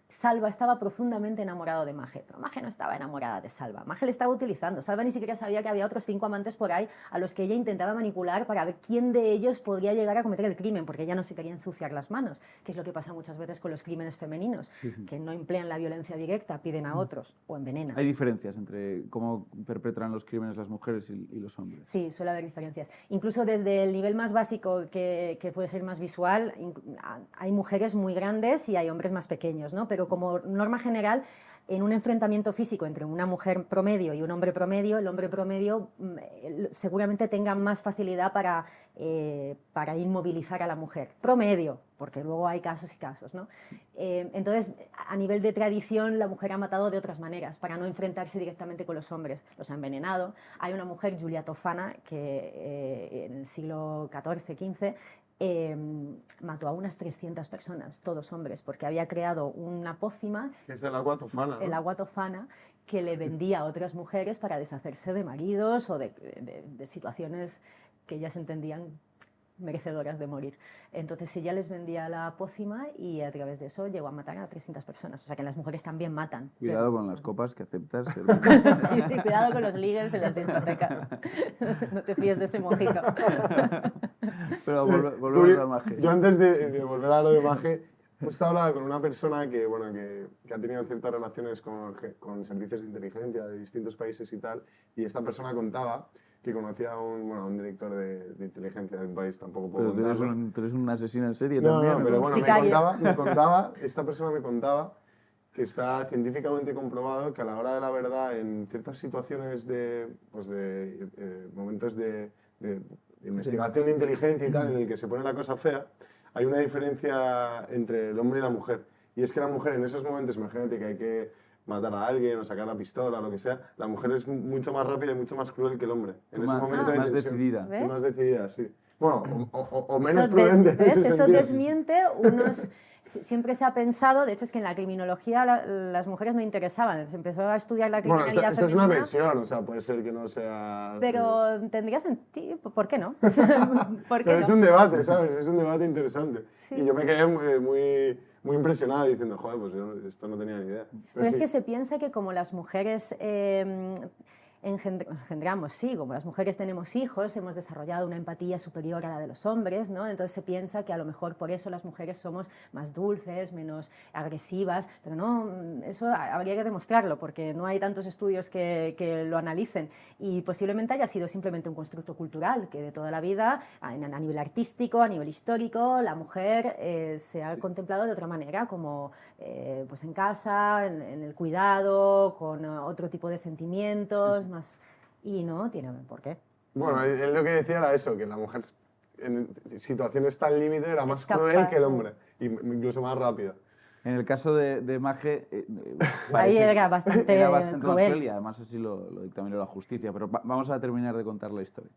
Speaker 4: Salva estaba profundamente enamorado de Mage, pero Mage no estaba enamorada de Salva. Mage le estaba utilizando. Salva ni siquiera sabía que había otros 5 amantes por ahí a los que ella intentaba manipular para ver quién de ellos podría llegar a cometer el crimen, porque ella no se quería ensuciar las manos, que es lo que pasa muchas veces con los crímenes femeninos, que no emplean la violencia directa, piden a otros o envenenan.
Speaker 2: ¿Hay diferencias entre cómo perpetran los crímenes las mujeres y los hombres?
Speaker 4: Sí, suele haber diferencias. Incluso desde el nivel más básico, que puede ser más visual, hay mujeres muy grandes y hay hombres más pequeños, ¿no? Pero como norma general, en un enfrentamiento físico entre una mujer promedio y un hombre promedio, el hombre promedio seguramente tenga más facilidad para inmovilizar a la mujer. Promedio, porque luego hay casos y casos, ¿no? Entonces, a nivel de tradición, la mujer ha matado de otras maneras, para no enfrentarse directamente con los hombres. Los ha envenenado. Hay una mujer, Julia Tofana, que en el siglo XIV, XV, mató a unas 300 personas, todos hombres, porque había creado una pócima,
Speaker 3: que es el agua tofana, ¿no?
Speaker 4: El agua tofana, que le vendía a otras mujeres para deshacerse de maridos o de situaciones que ellas entendían merecedoras de morir. Entonces ella les vendía la pócima y a través de eso llegó a matar a 300 personas. O sea que las mujeres también matan.
Speaker 2: Cuidado con las copas que aceptas.
Speaker 4: Cuidado con los ligues en las discotecas. No te fíes de ese mojito.
Speaker 2: Pero volvemos al Mage.
Speaker 3: Yo antes de volver a lo de Mage, justo hablaba con una persona que, bueno, que ha tenido ciertas relaciones con servicios de inteligencia de distintos países y tal, y esta persona contaba que conocía a un director de inteligencia de un país, tampoco puedo
Speaker 2: Pero
Speaker 3: contarlo.
Speaker 2: tú eres un asesino en serie
Speaker 3: No,
Speaker 2: también.
Speaker 3: no, pero bueno,
Speaker 4: Sicario.
Speaker 3: esta persona me contaba que está científicamente comprobado que a la hora de la verdad, en ciertas situaciones momentos de investigación de inteligencia y tal, en el que se pone la cosa fea, hay una diferencia entre el hombre y la mujer. Y es que la mujer en esos momentos, imagínate que hay que matar a alguien o sacar la pistola o lo que sea, la mujer es mucho más rápida y mucho más cruel que el hombre. En ese momento de
Speaker 2: más
Speaker 3: tensión.
Speaker 2: decidida.
Speaker 3: Y más decidida, sí. Bueno, o menos
Speaker 4: Eso
Speaker 3: prudente en ese
Speaker 4: Eso
Speaker 3: sentido.
Speaker 4: desmiente unos... Siempre se ha pensado, de hecho es que en la criminología las mujeres no interesaban, se empezó a estudiar la
Speaker 3: Bueno,
Speaker 4: criminalidad
Speaker 3: esta es una
Speaker 4: femenina,
Speaker 3: versión, o sea, puede ser que no sea...
Speaker 4: pero tendría sentido, ¿por qué no? ¿Por qué
Speaker 3: Pero es
Speaker 4: no?
Speaker 3: un debate, ¿sabes? Es un debate interesante.
Speaker 4: Sí.
Speaker 3: Y yo me quedé muy impresionado diciendo, joder, pues yo esto no tenía ni idea.
Speaker 4: Pero es
Speaker 3: sí.
Speaker 4: que se piensa que como las mujeres engendramos, sí, como las mujeres tenemos hijos, hemos desarrollado una empatía superior a la de los hombres, ¿no? Entonces se piensa que a lo mejor por eso las mujeres somos más dulces, menos agresivas, pero no, eso habría que demostrarlo, porque no hay tantos estudios que lo analicen, y posiblemente haya sido simplemente un constructo cultural, que de toda la vida, a nivel artístico, a nivel histórico, la mujer se ha contemplado de otra manera, como pues en casa, en el cuidado, con otro tipo de sentimientos, más, y no tiene por qué.
Speaker 3: Bueno, él lo que decía era eso, que la mujer en situaciones tan límite era más
Speaker 4: Es capaz,
Speaker 3: cruel que el hombre, y incluso más rápida.
Speaker 2: En el caso de Mage,
Speaker 4: Ahí
Speaker 2: parece
Speaker 4: era bastante
Speaker 2: más
Speaker 4: cruel.
Speaker 2: cruel y además así lo dictaminó la justicia. Pero vamos a terminar de contar la historia.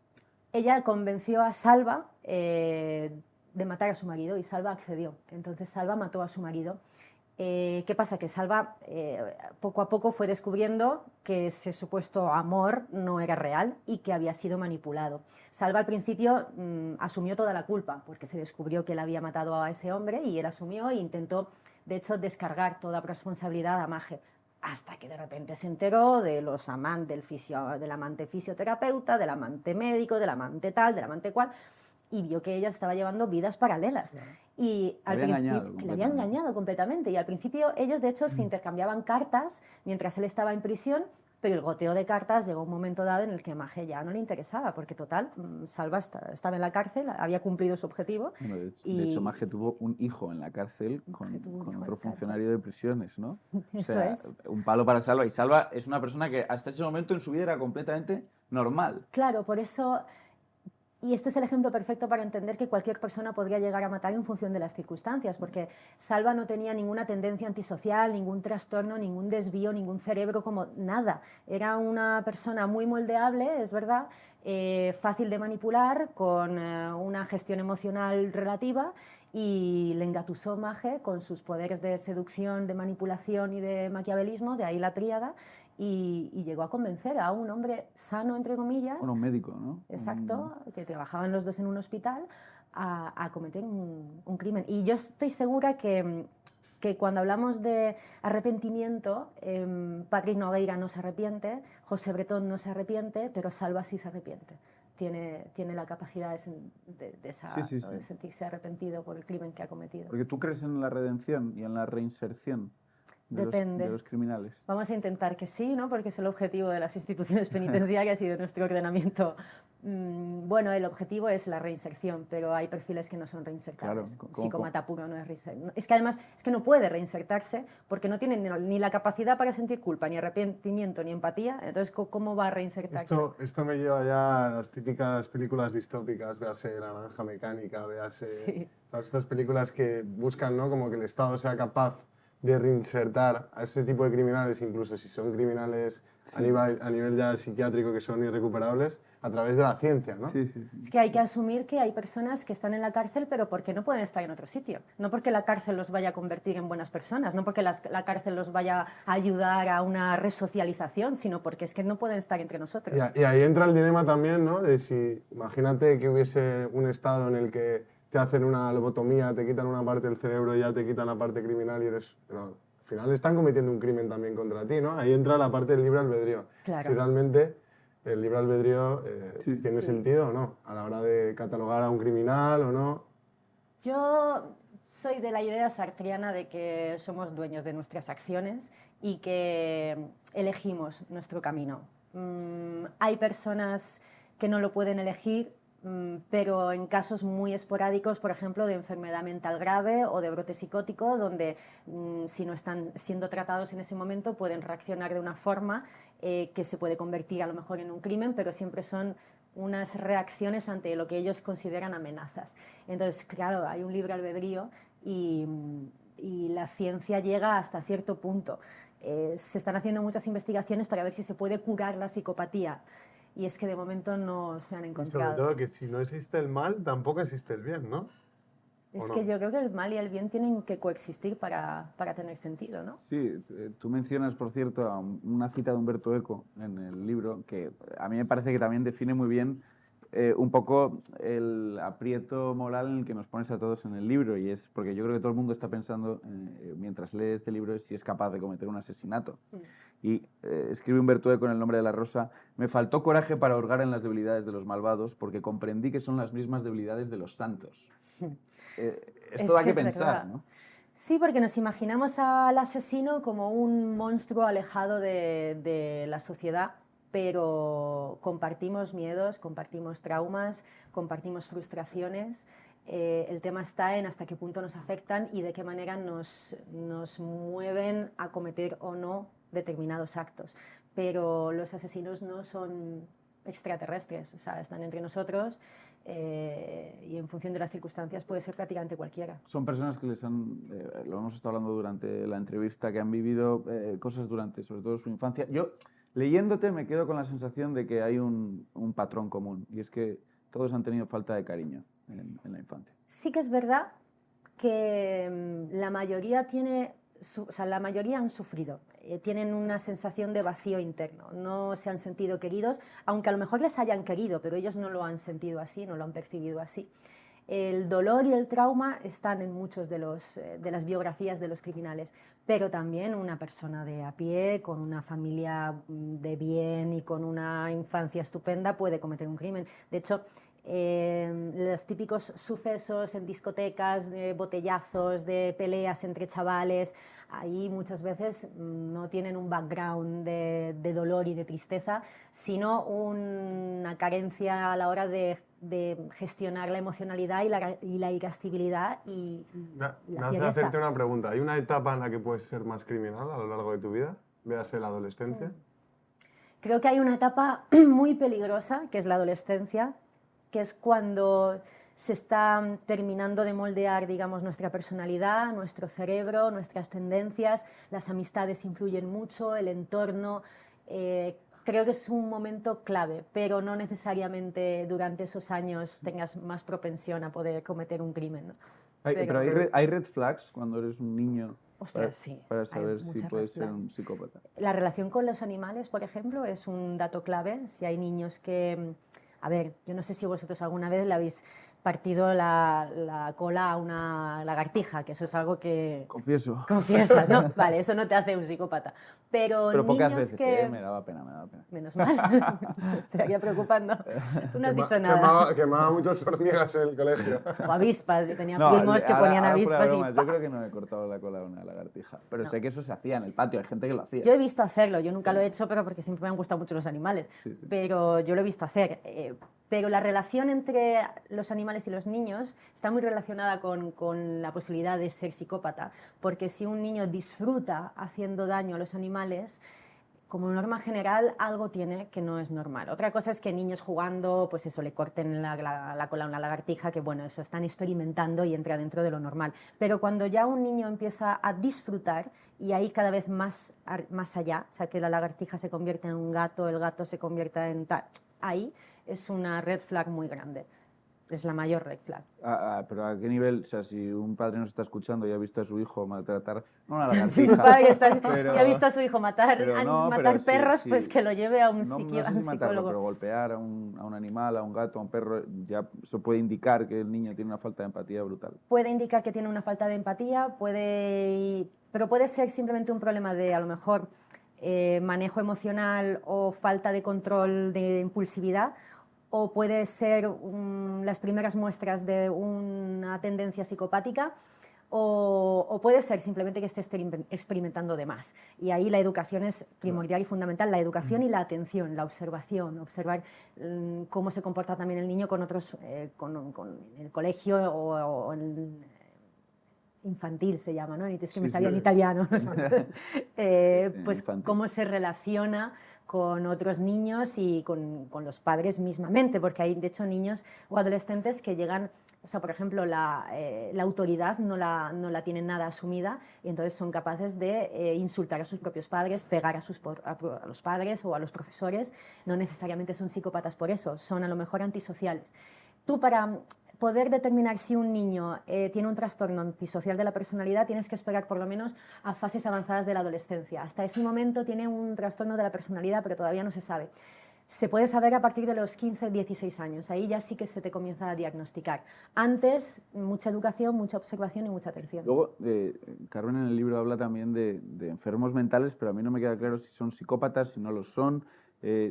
Speaker 4: Ella convenció a Salva de matar a su marido y Salva accedió. Entonces Salva mató a su marido. ¿Qué pasa? Que Salva poco a poco fue descubriendo que ese supuesto amor no era real y que había sido manipulado. Salva al principio asumió toda la culpa porque se descubrió que él había matado a ese hombre y él asumió e intentó, de hecho, descargar toda responsabilidad a Mage. Hasta que de repente se enteró de los del amante fisioterapeuta, del amante médico, del amante tal, del amante cual, y vio que ella estaba llevando vidas paralelas. Y al principio le había engañado completamente. Y al principio ellos, de hecho, se intercambiaban cartas mientras él estaba en prisión, pero el goteo de cartas llegó un momento dado en el que a Mage ya no le interesaba, porque total, Salva estaba en la cárcel, había cumplido su objetivo.
Speaker 2: Bueno, de hecho, Mage tuvo un hijo en la cárcel con otro funcionario de prisiones, ¿no?
Speaker 4: Eso
Speaker 2: o sea,
Speaker 4: es.
Speaker 2: Un palo para Salva. Y Salva es una persona que hasta ese momento en su vida era completamente normal.
Speaker 4: Claro, por eso... Y este es el ejemplo perfecto para entender que cualquier persona podría llegar a matar en función de las circunstancias, porque Salva no tenía ninguna tendencia antisocial, ningún trastorno, ningún desvío, ningún cerebro, como nada. Era una persona muy moldeable, es verdad, fácil de manipular, con una gestión emocional relativa, y le engatusó Mage con sus poderes de seducción, de manipulación y de maquiavelismo, de ahí la tríada, y llegó a convencer a un hombre sano, entre comillas.
Speaker 2: Bueno, un médico, ¿no?
Speaker 4: Exacto, que trabajaban los dos en un hospital, a cometer un crimen. Y yo estoy segura que cuando hablamos de arrepentimiento, Patrick Nogueira no se arrepiente, José Bretón no se arrepiente, pero Salva sí se arrepiente. Tiene la capacidad de sentirse arrepentido por el crimen que ha cometido.
Speaker 2: Porque tú crees en la redención y en la reinserción de los criminales.
Speaker 4: Vamos a intentar que sí, ¿no? Porque es el objetivo de las instituciones penitenciarias y de nuestro ordenamiento. Bueno, el objetivo es la reinserción, pero hay perfiles que no son reinsertables.
Speaker 2: Claro,
Speaker 4: Psicópata puro no es reinsertable. Es que además es que no puede reinsertarse porque no tiene ni la capacidad para sentir culpa, ni arrepentimiento, ni empatía. Entonces, ¿cómo va a reinsertarse?
Speaker 3: Esto me lleva ya a las típicas películas distópicas, véase La Naranja Mecánica, véase todas estas películas que buscan, ¿no?, como que el Estado sea capaz de reinsertar a ese tipo de criminales, incluso si son criminales a nivel ya psiquiátrico que son irrecuperables, a través de la ciencia, ¿no?
Speaker 2: Sí.
Speaker 4: Es que hay que asumir que hay personas que están en la cárcel, pero porque no pueden estar en otro sitio. No porque la cárcel los vaya a convertir en buenas personas, no porque la cárcel los vaya a ayudar a una resocialización, sino porque es que no pueden estar entre nosotros.
Speaker 3: Y ahí entra el dilema también, ¿no? De si, imagínate que hubiese un estado en el que te hacen una lobotomía, te quitan una parte del cerebro y ya te quitan la parte criminal y eres... Pero al final están cometiendo un crimen también contra ti, ¿no? Ahí entra la parte del libre albedrío.
Speaker 4: Claro.
Speaker 3: Si realmente el libre albedrío tiene sentido o no, a la hora de catalogar a un criminal o no.
Speaker 4: Yo soy de la idea sartriana de que somos dueños de nuestras acciones y que elegimos nuestro camino. Hay personas que no lo pueden elegir, pero en casos muy esporádicos, por ejemplo, de enfermedad mental grave o de brote psicótico, donde si no están siendo tratados en ese momento pueden reaccionar de una forma que se puede convertir a lo mejor en un crimen, pero siempre son unas reacciones ante lo que ellos consideran amenazas. Entonces, claro, hay un libre albedrío y la ciencia llega hasta cierto punto. Se están haciendo muchas investigaciones para ver si se puede curar la psicopatía. Y es que de momento no se han encontrado.
Speaker 3: Y sobre todo que si no existe el mal, tampoco existe el bien, ¿no?
Speaker 4: Es que yo creo que el mal y el bien tienen que coexistir para tener sentido, ¿no?
Speaker 2: Sí, tú mencionas, por cierto, una cita de Umberto Eco en el libro que a mí me parece que también define muy bien un poco el aprieto moral en el que nos pones a todos en el libro, y es porque yo creo que todo el mundo está pensando, mientras lee este libro, si es capaz de cometer un asesinato. Y escribe Umberto Eco en El nombre de la rosa: me faltó coraje para hurgar en las debilidades de los malvados porque comprendí que son las mismas debilidades de los santos. Esto da que pensar, ¿no?
Speaker 4: Sí, porque nos imaginamos al asesino como un monstruo alejado de la sociedad, pero compartimos miedos, compartimos traumas, compartimos frustraciones El tema está en hasta qué punto nos afectan y de qué manera nos mueven a cometer o no determinados actos. Pero los asesinos no son extraterrestres, o sea, están entre nosotros y en función de las circunstancias puede ser prácticamente cualquiera.
Speaker 2: Son personas que les han, lo hemos estado hablando durante la entrevista, que han vivido cosas durante, sobre todo, su infancia. Yo, leyéndote, me quedo con la sensación de que hay un patrón común, y es que todos han tenido falta de cariño en la infancia.
Speaker 4: Sí que es verdad que la mayoría la mayoría han sufrido, tienen una sensación de vacío interno, no se han sentido queridos, aunque a lo mejor les hayan querido, pero ellos no lo han sentido así, no lo han percibido así. El dolor y el trauma están en muchos de las biografías de los criminales, pero también una persona de a pie, con una familia de bien y con una infancia estupenda puede cometer un crimen. De hecho, los típicos sucesos en discotecas, de botellazos, de peleas entre chavales, ahí muchas veces no tienen un background de dolor y de tristeza, sino una carencia a la hora de gestionar la emocionalidad y la irascibilidad y la
Speaker 3: Me hace
Speaker 4: fiereza.
Speaker 3: hacerte una pregunta. ¿Hay una etapa en la que puedes ser más criminal a lo largo de tu vida? Véase la adolescencia.
Speaker 4: Creo que hay una etapa muy peligrosa, que es la adolescencia, que es cuando se está terminando de moldear, digamos, nuestra personalidad, nuestro cerebro, nuestras tendencias, las amistades influyen mucho, el entorno. Creo que es un momento clave, pero no necesariamente durante esos años tengas más propensión a poder cometer un crimen, ¿no?
Speaker 2: Pero hay red flags cuando eres un niño.
Speaker 4: Ostras, sí,
Speaker 2: Para
Speaker 4: hay
Speaker 2: saber si
Speaker 4: muchas
Speaker 2: puedes
Speaker 4: red
Speaker 2: ser un
Speaker 4: flags.
Speaker 2: psicópata.
Speaker 4: La relación con los animales, por ejemplo, es un dato clave. Si hay niños que... A ver, yo no sé si vosotros alguna vez le habéis partido la cola a una lagartija, que eso es algo que...
Speaker 2: Confieso.
Speaker 4: Confiesa, ¿no? Vale, eso no te hace un psicópata. Pero
Speaker 2: pocas
Speaker 4: niños
Speaker 2: veces,
Speaker 4: que...
Speaker 2: me daba pena, me daba pena.
Speaker 4: Menos mal, me estaría preocupando. Tú no has dicho nada.
Speaker 3: Quemaba muchas hormigas en el colegio.
Speaker 4: O avispas, yo tenía primos que ponían
Speaker 2: ahora fuera
Speaker 4: avispas y...
Speaker 2: bromas,
Speaker 4: ¡pa!
Speaker 2: yo creo que no he cortado la cola a una lagartija, pero
Speaker 4: No.
Speaker 2: sé que eso se hacía en el patio, hay gente que lo hacía.
Speaker 4: Yo he visto hacerlo, yo nunca lo he hecho, pero porque siempre me han gustado mucho los animales,
Speaker 2: Sí, sí.
Speaker 4: pero yo lo he visto hacer. Pero la relación entre los animales y los niños está muy relacionada con la posibilidad de ser psicópata, porque si un niño disfruta haciendo daño a los animales, como norma general, algo tiene que no es normal. Otra cosa es que niños jugando, pues eso, le corten la cola a una lagartija, que bueno, eso están experimentando y entra dentro de lo normal. Pero cuando ya un niño empieza a disfrutar, y ahí cada vez más allá, o sea, que la lagartija se convierte en un gato, el gato se convierta en tal, ahí es una red flag muy grande. Es la mayor red flag.
Speaker 2: Pero ¿a qué nivel? O sea, si un padre nos está escuchando y ha visto a su hijo maltratar, no una
Speaker 4: Si
Speaker 2: lagartija,
Speaker 4: un padre
Speaker 2: pero-
Speaker 4: y ha visto a su hijo matar
Speaker 2: pero
Speaker 4: perros,
Speaker 2: sí,
Speaker 4: pues
Speaker 2: sí.
Speaker 4: que lo lleve a un,
Speaker 2: no sé si
Speaker 4: a un
Speaker 2: matarlo,
Speaker 4: psicólogo.
Speaker 2: pero golpear a un animal, a un gato, a un perro, ya eso puede indicar que el niño tiene una falta de empatía brutal.
Speaker 4: Puede indicar que tiene una falta de empatía, pero puede ser simplemente un problema de, a lo mejor, manejo emocional o falta de control de impulsividad, o puede ser las primeras muestras de una tendencia psicopática, o puede ser simplemente que esté experimentando de más. Y ahí la educación es primordial y fundamental, la educación y la atención, la observación, observar cómo se comporta también el niño con otros, con el colegio o en infantil se llama, ¿no? Es que me
Speaker 2: Sí,
Speaker 4: salía
Speaker 2: sí.
Speaker 4: en italiano. Pues
Speaker 2: infantil.
Speaker 4: cómo se relaciona con otros niños y con los padres mismamente, porque hay, de hecho, niños o adolescentes que llegan, o sea, por ejemplo, la autoridad no la tienen nada asumida y entonces son capaces de insultar a sus propios padres, pegar a los padres o a los profesores. No necesariamente son psicópatas por eso, son a lo mejor antisociales. Tú, para poder determinar si un niño tiene un trastorno antisocial de la personalidad, tienes que esperar por lo menos a fases avanzadas de la adolescencia. Hasta ese momento tiene un trastorno de la personalidad, pero todavía no se sabe. Se puede saber a partir de los 15, 16 años. Ahí ya sí que se te comienza a diagnosticar. Antes, mucha educación, mucha observación y mucha atención.
Speaker 2: Luego, Carmen en el libro habla también de enfermos mentales, pero a mí no me queda claro si son psicópatas, si no lo son,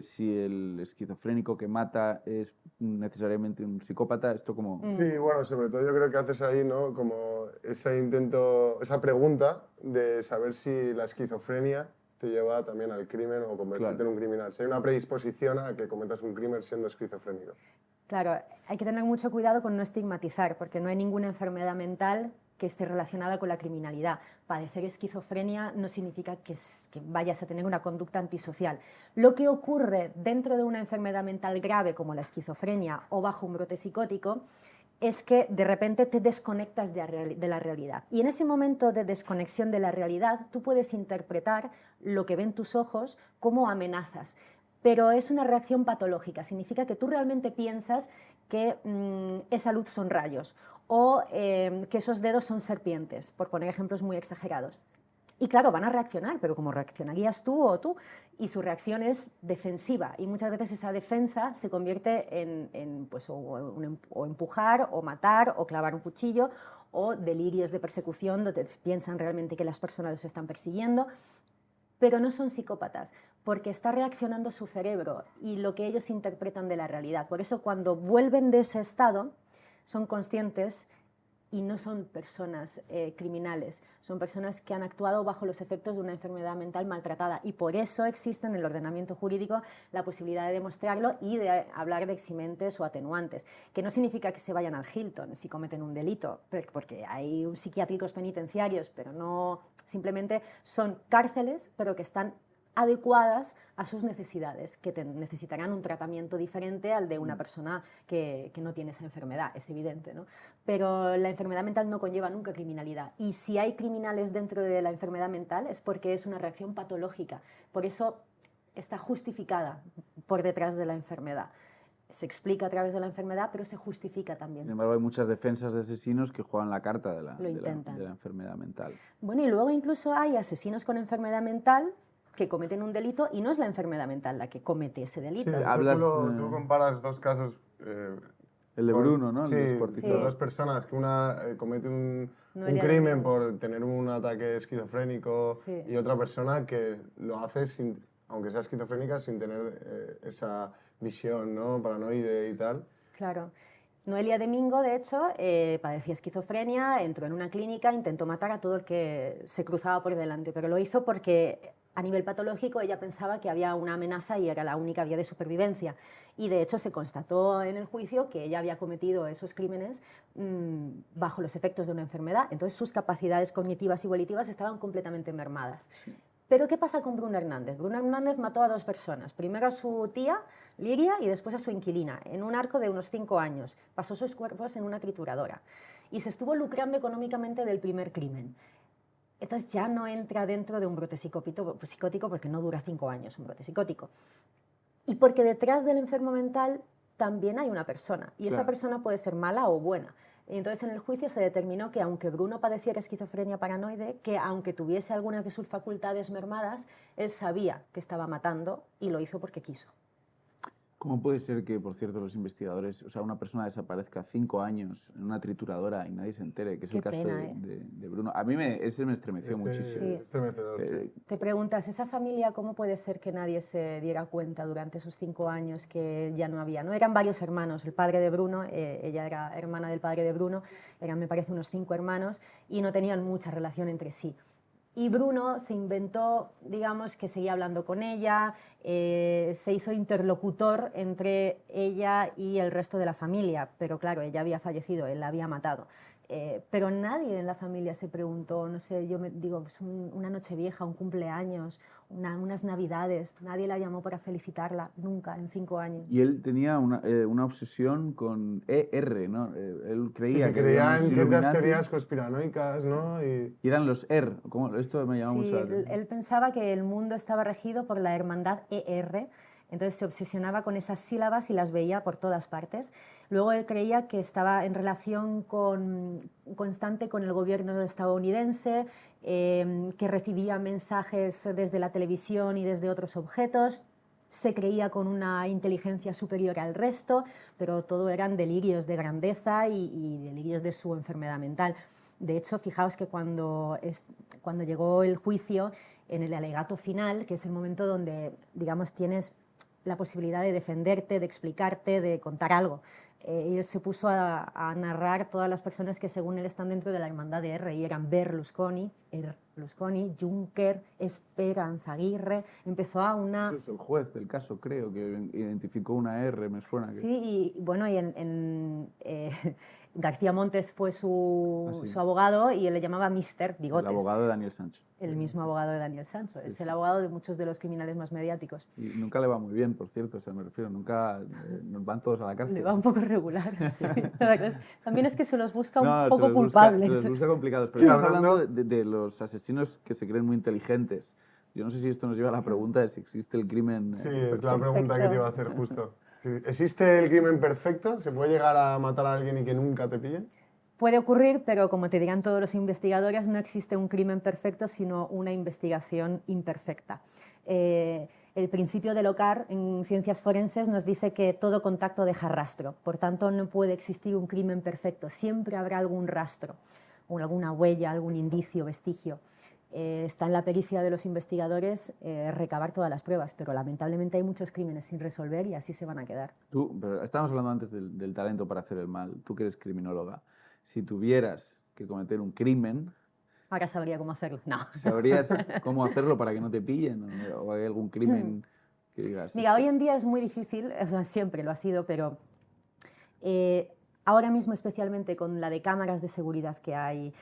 Speaker 2: si el esquizofrénico que mata es necesariamente un psicópata. Esto como...
Speaker 3: Sí, bueno, sobre todo yo creo que haces ahí, ¿no? Como ese intento, esa pregunta de saber si la esquizofrenia te lleva también al crimen o convertirte
Speaker 2: Claro.
Speaker 3: en un criminal. Si hay una predisposición a que cometas un crimen siendo esquizofrénico.
Speaker 4: Claro, hay que tener mucho cuidado con no estigmatizar, porque no hay ninguna enfermedad mental que esté relacionada con la criminalidad. Padecer esquizofrenia no significa que vayas a tener una conducta antisocial. Lo que ocurre dentro de una enfermedad mental grave como la esquizofrenia o bajo un brote psicótico es que de repente te desconectas de la realidad. Y en ese momento de desconexión de la realidad, tú puedes interpretar lo que ven tus ojos como amenazas. Pero es una reacción patológica, significa que tú realmente piensas que esa luz son rayos o que esos dedos son serpientes, por poner ejemplos muy exagerados. Y claro, van a reaccionar, pero como reaccionarías tú o tú, y su reacción es defensiva, y muchas veces esa defensa se convierte en pues, o empujar, o matar, o clavar un cuchillo, o delirios de persecución, donde piensan realmente que las personas los están persiguiendo. Pero no son psicópatas, porque está reaccionando su cerebro y lo que ellos interpretan de la realidad. Por eso cuando vuelven de ese estado, son conscientes y no son personas criminales, son personas que han actuado bajo los efectos de una enfermedad mental maltratada, y por eso existe en el ordenamiento jurídico la posibilidad de demostrarlo y de hablar de eximentes o atenuantes, que no significa que se vayan al Hilton si cometen un delito, porque hay psiquiátricos penitenciarios, pero no, simplemente son cárceles, pero que están adecuadas a sus necesidades, que necesitarán un tratamiento diferente al de una persona que no tiene esa enfermedad, es evidente, ¿no? Pero la enfermedad mental no conlleva nunca criminalidad, y si hay criminales dentro de la enfermedad mental es porque es una reacción patológica, por eso está justificada por detrás de la enfermedad. Se explica a través de la enfermedad, pero se justifica también.
Speaker 2: Sin embargo, hay muchas defensas de asesinos que juegan la carta de la enfermedad mental.
Speaker 4: Bueno, y luego incluso hay asesinos con enfermedad mental que cometen un delito y no es la enfermedad mental la que comete ese delito.
Speaker 3: Sí, tú comparas dos casos.
Speaker 2: El de Bruno, ¿no?
Speaker 3: Sí,
Speaker 2: de
Speaker 3: dos personas, que una comete un crimen por tener un ataque esquizofrénico, y otra persona que lo hace, aunque sea esquizofrénica, sin tener esa visión, ¿no?, paranoide y tal.
Speaker 4: Claro. Noelia Domingo, de hecho, padecía esquizofrenia, entró en una clínica, intentó matar a todo el que se cruzaba por delante, pero lo hizo porque a nivel patológico ella pensaba que había una amenaza y era la única vía de supervivencia. Y de hecho se constató en el juicio que ella había cometido esos crímenes bajo los efectos de una enfermedad, entonces sus capacidades cognitivas y volitivas estaban completamente mermadas. Pero ¿qué pasa con Bruno Hernández? Bruno Hernández mató a dos personas, primero a su tía, Liria, y después a su inquilina, en un arco de unos 5 años. Pasó sus cuerpos en una trituradora y se estuvo lucrando económicamente del primer crimen. Entonces ya no entra dentro de un brote psicótico porque no dura 5 años un brote psicótico. Y porque detrás del enfermo mental también hay una persona, y esa persona puede ser mala o buena. Y entonces en el juicio se determinó que aunque Bruno padeciera esquizofrenia paranoide, que aunque tuviese algunas de sus facultades mermadas, él sabía que estaba matando y lo hizo porque quiso.
Speaker 2: ¿Cómo puede ser que, por cierto, los investigadores, o sea, una persona desaparezca 5 años en una trituradora y nadie se entere? Que es el caso de Bruno. A mí ese me estremeció muchísimo.
Speaker 3: Sí, estremecedor.
Speaker 4: Te preguntas, ¿esa familia cómo puede ser que nadie se diera cuenta durante esos 5 años que ya no había? ¿No? Eran varios hermanos, el padre de Bruno, ella era hermana del padre de Bruno, eran, me parece, unos 5 hermanos, y no tenían mucha relación entre sí. Y Bruno se inventó, digamos, que seguía hablando con ella, se hizo interlocutor entre ella y el resto de la familia, pero claro, ella había fallecido, él la había matado. Pero nadie en la familia se preguntó, no sé, yo me digo, pues una noche vieja, un cumpleaños, unas navidades, nadie la llamó para felicitarla, nunca, en 5 años.
Speaker 2: Y él tenía una obsesión con ER, ¿no? Él creía que
Speaker 3: creían ciertas teorías conspiranoicas, ¿no?
Speaker 2: Y eran los ¿cómo? Esto me llama mucho la atención.
Speaker 4: Él pensaba que el mundo estaba regido por la hermandad ER, entonces se obsesionaba con esas sílabas y las veía por todas partes. Luego él creía que estaba en relación constante con el gobierno estadounidense, que recibía mensajes desde la televisión y desde otros objetos. Se creía con una inteligencia superior al resto, pero todo eran delirios de grandeza y delirios de su enfermedad mental. De hecho, fijaos que cuando llegó el juicio, en el alegato final, que es el momento donde, digamos, tienes la posibilidad de defenderte, de explicarte, de contar algo. Y él se puso a narrar todas las personas que según él están dentro de la hermandad de R, y eran Berlusconi, Berlusconi, Juncker, Esperanza-Aguirre, empezó a una...
Speaker 2: Es el juez del caso, creo, que identificó una R, me suena. Que...
Speaker 4: Sí, y bueno, y García Montes fue su
Speaker 2: sí.
Speaker 4: abogado y él le llamaba Mister Bigotes.
Speaker 2: El abogado de Daniel Sancho.
Speaker 4: El mismo abogado de Daniel Sancho, es
Speaker 2: Sí.
Speaker 4: el abogado de muchos de los criminales más mediáticos.
Speaker 2: Y nunca le va muy bien, por cierto, o sea, me refiero, nunca nos van todos a la cárcel.
Speaker 4: Le va un poco regular. Sí. La verdad también es que se los busca un
Speaker 2: No,
Speaker 4: poco
Speaker 2: se los
Speaker 4: culpables.
Speaker 2: se los busca complicados, pero
Speaker 3: Sí,
Speaker 2: estamos
Speaker 3: hablando-
Speaker 2: hablando de los asesinos que se creen muy inteligentes. Yo no sé si esto nos lleva a la pregunta de si existe el crimen.
Speaker 3: Sí, es la
Speaker 2: perfecto.
Speaker 3: pregunta que te iba a hacer justo. ¿Existe el crimen perfecto? ¿Se puede llegar a matar a alguien y que nunca te pillen?
Speaker 4: Puede ocurrir, pero como te dirán todos los investigadores, no existe un crimen perfecto, sino una investigación imperfecta. El principio de Locard en ciencias forenses nos dice que todo contacto deja rastro, por tanto no puede existir un crimen perfecto, siempre habrá algún rastro, o alguna huella, algún indicio, vestigio. Está en la pericia de los investigadores recabar todas las pruebas, pero lamentablemente hay muchos crímenes sin resolver y así se van a quedar.
Speaker 2: Pero estábamos hablando antes del talento para hacer el mal. Tú que eres criminóloga, si tuvieras que cometer un crimen,
Speaker 4: Ahora sabría cómo hacerlo. No.
Speaker 2: ¿sabrías cómo hacerlo para que no te pillen? ¿O hay algún crimen que digas?
Speaker 4: Mira, hoy en día es muy difícil, siempre lo ha sido, pero ahora mismo especialmente con la de cámaras de seguridad que hay,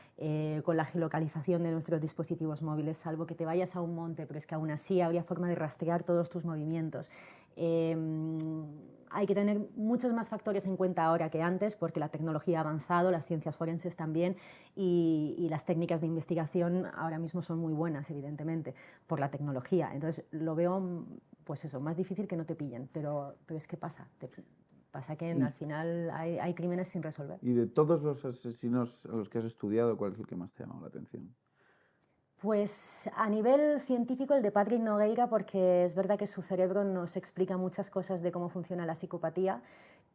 Speaker 4: con la geolocalización de nuestros dispositivos móviles, salvo que te vayas a un monte, pero es que aún así habría forma de rastrear todos tus movimientos. Hay que tener muchos más factores en cuenta ahora que antes, porque la tecnología ha avanzado, las ciencias forenses también, y las técnicas de investigación ahora mismo son muy buenas, evidentemente, por la tecnología. Entonces lo veo, pues eso, más difícil que no te pillen, pero es que pasa, pasa que al final hay crímenes sin resolver.
Speaker 2: Y de todos los asesinos a los que has estudiado, ¿cuál es el que más te ha llamado la atención?
Speaker 4: Pues a nivel científico el de Patrick Nogueira, porque es verdad que su cerebro nos explica muchas cosas de cómo funciona la psicopatía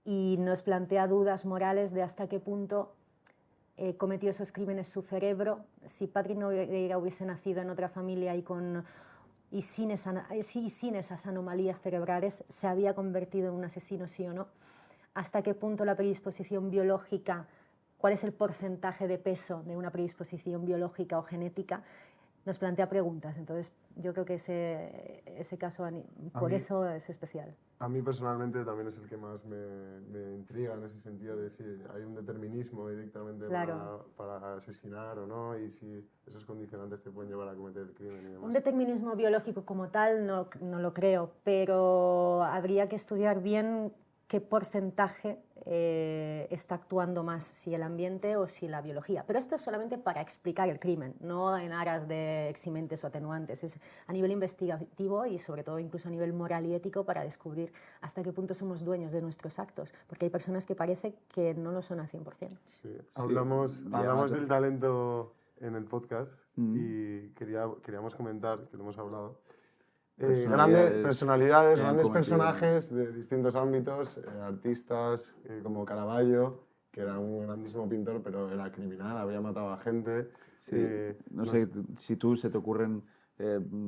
Speaker 4: y nos plantea dudas morales de hasta qué punto cometió esos crímenes su cerebro. Si Patrick Nogueira hubiese nacido en otra familia y sin esas anomalías cerebrales, ¿se había convertido en un asesino sí o no? ¿Hasta qué punto la predisposición biológica, cuál es el porcentaje de peso de una predisposición biológica o genética? Nos plantea preguntas, entonces yo creo que ese caso por eso es especial.
Speaker 3: A mí personalmente también es el que más me intriga en ese sentido de si hay un determinismo directamente
Speaker 4: Claro.
Speaker 3: para asesinar o no y si esos condicionantes te pueden llevar a cometer el crimen y demás.
Speaker 4: Un determinismo biológico como tal no lo creo, pero habría que estudiar bien qué porcentaje está actuando más, si el ambiente o si la biología. Pero esto es solamente para explicar el crimen, no en aras de eximentes o atenuantes. Es a nivel investigativo y sobre todo incluso a nivel moral y ético para descubrir hasta qué punto somos dueños de nuestros actos, porque hay personas que parece que no lo son al 100%.
Speaker 3: Sí. Hablamos del talento en el podcast y queríamos comentar, que lo hemos hablado, grandes personalidades, grandes personajes de distintos ámbitos, artistas como Caravaggio, que era un grandísimo pintor, pero era criminal, habría matado a gente.
Speaker 2: Sí. No sé si se te ocurren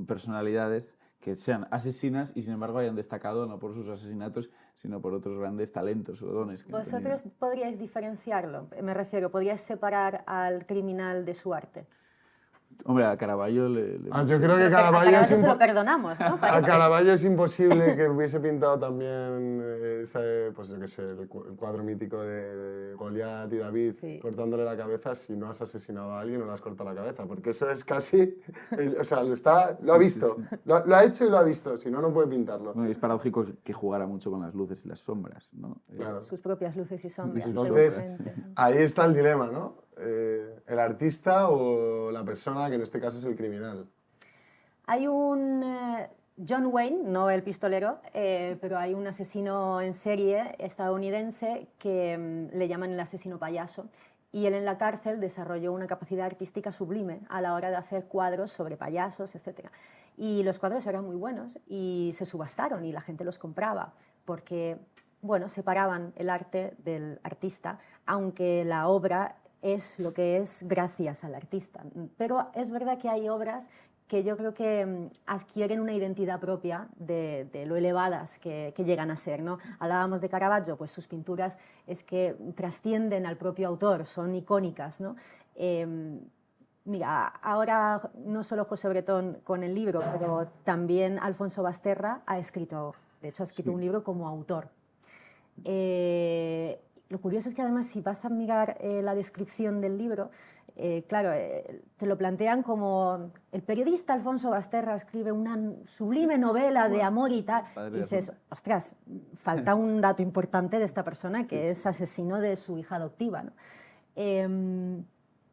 Speaker 2: personalidades que sean asesinas y sin embargo hayan destacado no por sus asesinatos, sino por otros grandes talentos o dones. Que
Speaker 4: ¿Vosotros podríais diferenciarlo? Me refiero, ¿podríais separar al criminal de su arte?
Speaker 2: Hombre, a Caravaggio
Speaker 3: yo creo que Caravaggio
Speaker 4: a se lo perdonamos, ¿no?
Speaker 3: A Caravaggio es imposible que hubiese pintado también pues yo qué sé, el cuadro mítico de Goliat y David cortándole la cabeza si no has asesinado a alguien o le has cortado la cabeza, porque eso es casi, o sea, lo ha visto, lo ha hecho y lo ha visto, si no, no puede pintarlo.
Speaker 2: Bueno, es paradójico que jugara mucho con las luces y las sombras, ¿no?
Speaker 3: Claro.
Speaker 4: Sus propias luces y sombras.
Speaker 3: Entonces, ahí está el dilema, ¿no? ¿El artista o la persona, que en este caso es el criminal?
Speaker 4: Hay un John Wayne, no el pistolero, pero hay un asesino en serie estadounidense que le llaman el asesino payaso, y él en la cárcel desarrolló una capacidad artística sublime a la hora de hacer cuadros sobre payasos, etc. Y los cuadros eran muy buenos y se subastaron y la gente los compraba porque, bueno, separaban el arte del artista, aunque la obra es lo que es gracias al artista. Pero es verdad que hay obras que yo creo que adquieren una identidad propia de lo elevadas que llegan a ser, ¿no? Hablábamos de Caravaggio, pues sus pinturas es que trascienden al propio autor, son icónicas, ¿no? Mira, ahora no solo José Bretón con el libro, pero también Alfonso Basterra ha escrito, de hecho ha escrito un libro como autor. Lo curioso es que además si vas a mirar la descripción del libro, claro, te lo plantean como el periodista Alfonso Basterra escribe una sublime novela de amor y tal, y dices, ostras, falta un dato importante de esta persona que es asesino de su hija adoptiva, ¿no?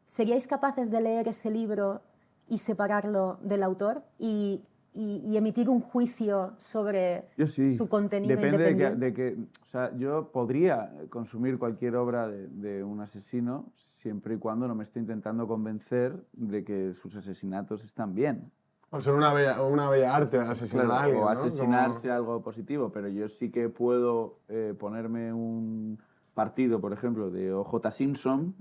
Speaker 4: ¿Seríais capaces de leer ese libro y separarlo del autor y emitir un juicio sobre
Speaker 2: Yo sí.
Speaker 4: su contenido
Speaker 2: Depende
Speaker 4: independiente?
Speaker 2: o sea, yo podría consumir cualquier obra de un asesino siempre y cuando no me esté intentando convencer de que sus asesinatos están bien.
Speaker 3: O sea, una bella arte asesinar a alguien,
Speaker 2: O
Speaker 3: ¿no?
Speaker 2: asesinarse algo positivo, pero yo sí que puedo ponerme un partido, por ejemplo, de O.J. Simpson.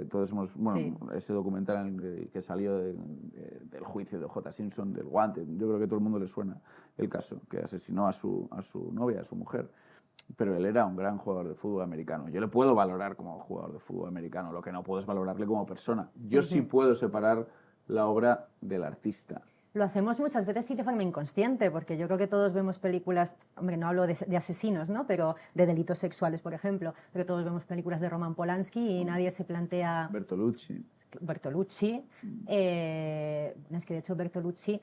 Speaker 2: Todos hemos, bueno,
Speaker 4: Sí.
Speaker 2: ese documental que salió del juicio de O.J. Simpson, del guante. Yo creo que a todo el mundo le suena el caso, que asesinó a su novia, a su mujer. Pero él era un gran jugador de fútbol americano. Yo le puedo valorar como jugador de fútbol americano, lo que no puedo es valorarle como persona. Yo sí puedo separar la obra del artista.
Speaker 4: Lo hacemos muchas veces sí de forma inconsciente, porque yo creo que todos vemos películas, hombre, no hablo de asesinos, ¿no? Pero de delitos sexuales, por ejemplo, pero todos vemos películas de Roman Polanski y nadie se plantea...
Speaker 2: Bertolucci.
Speaker 4: Bertolucci, es que de hecho Bertolucci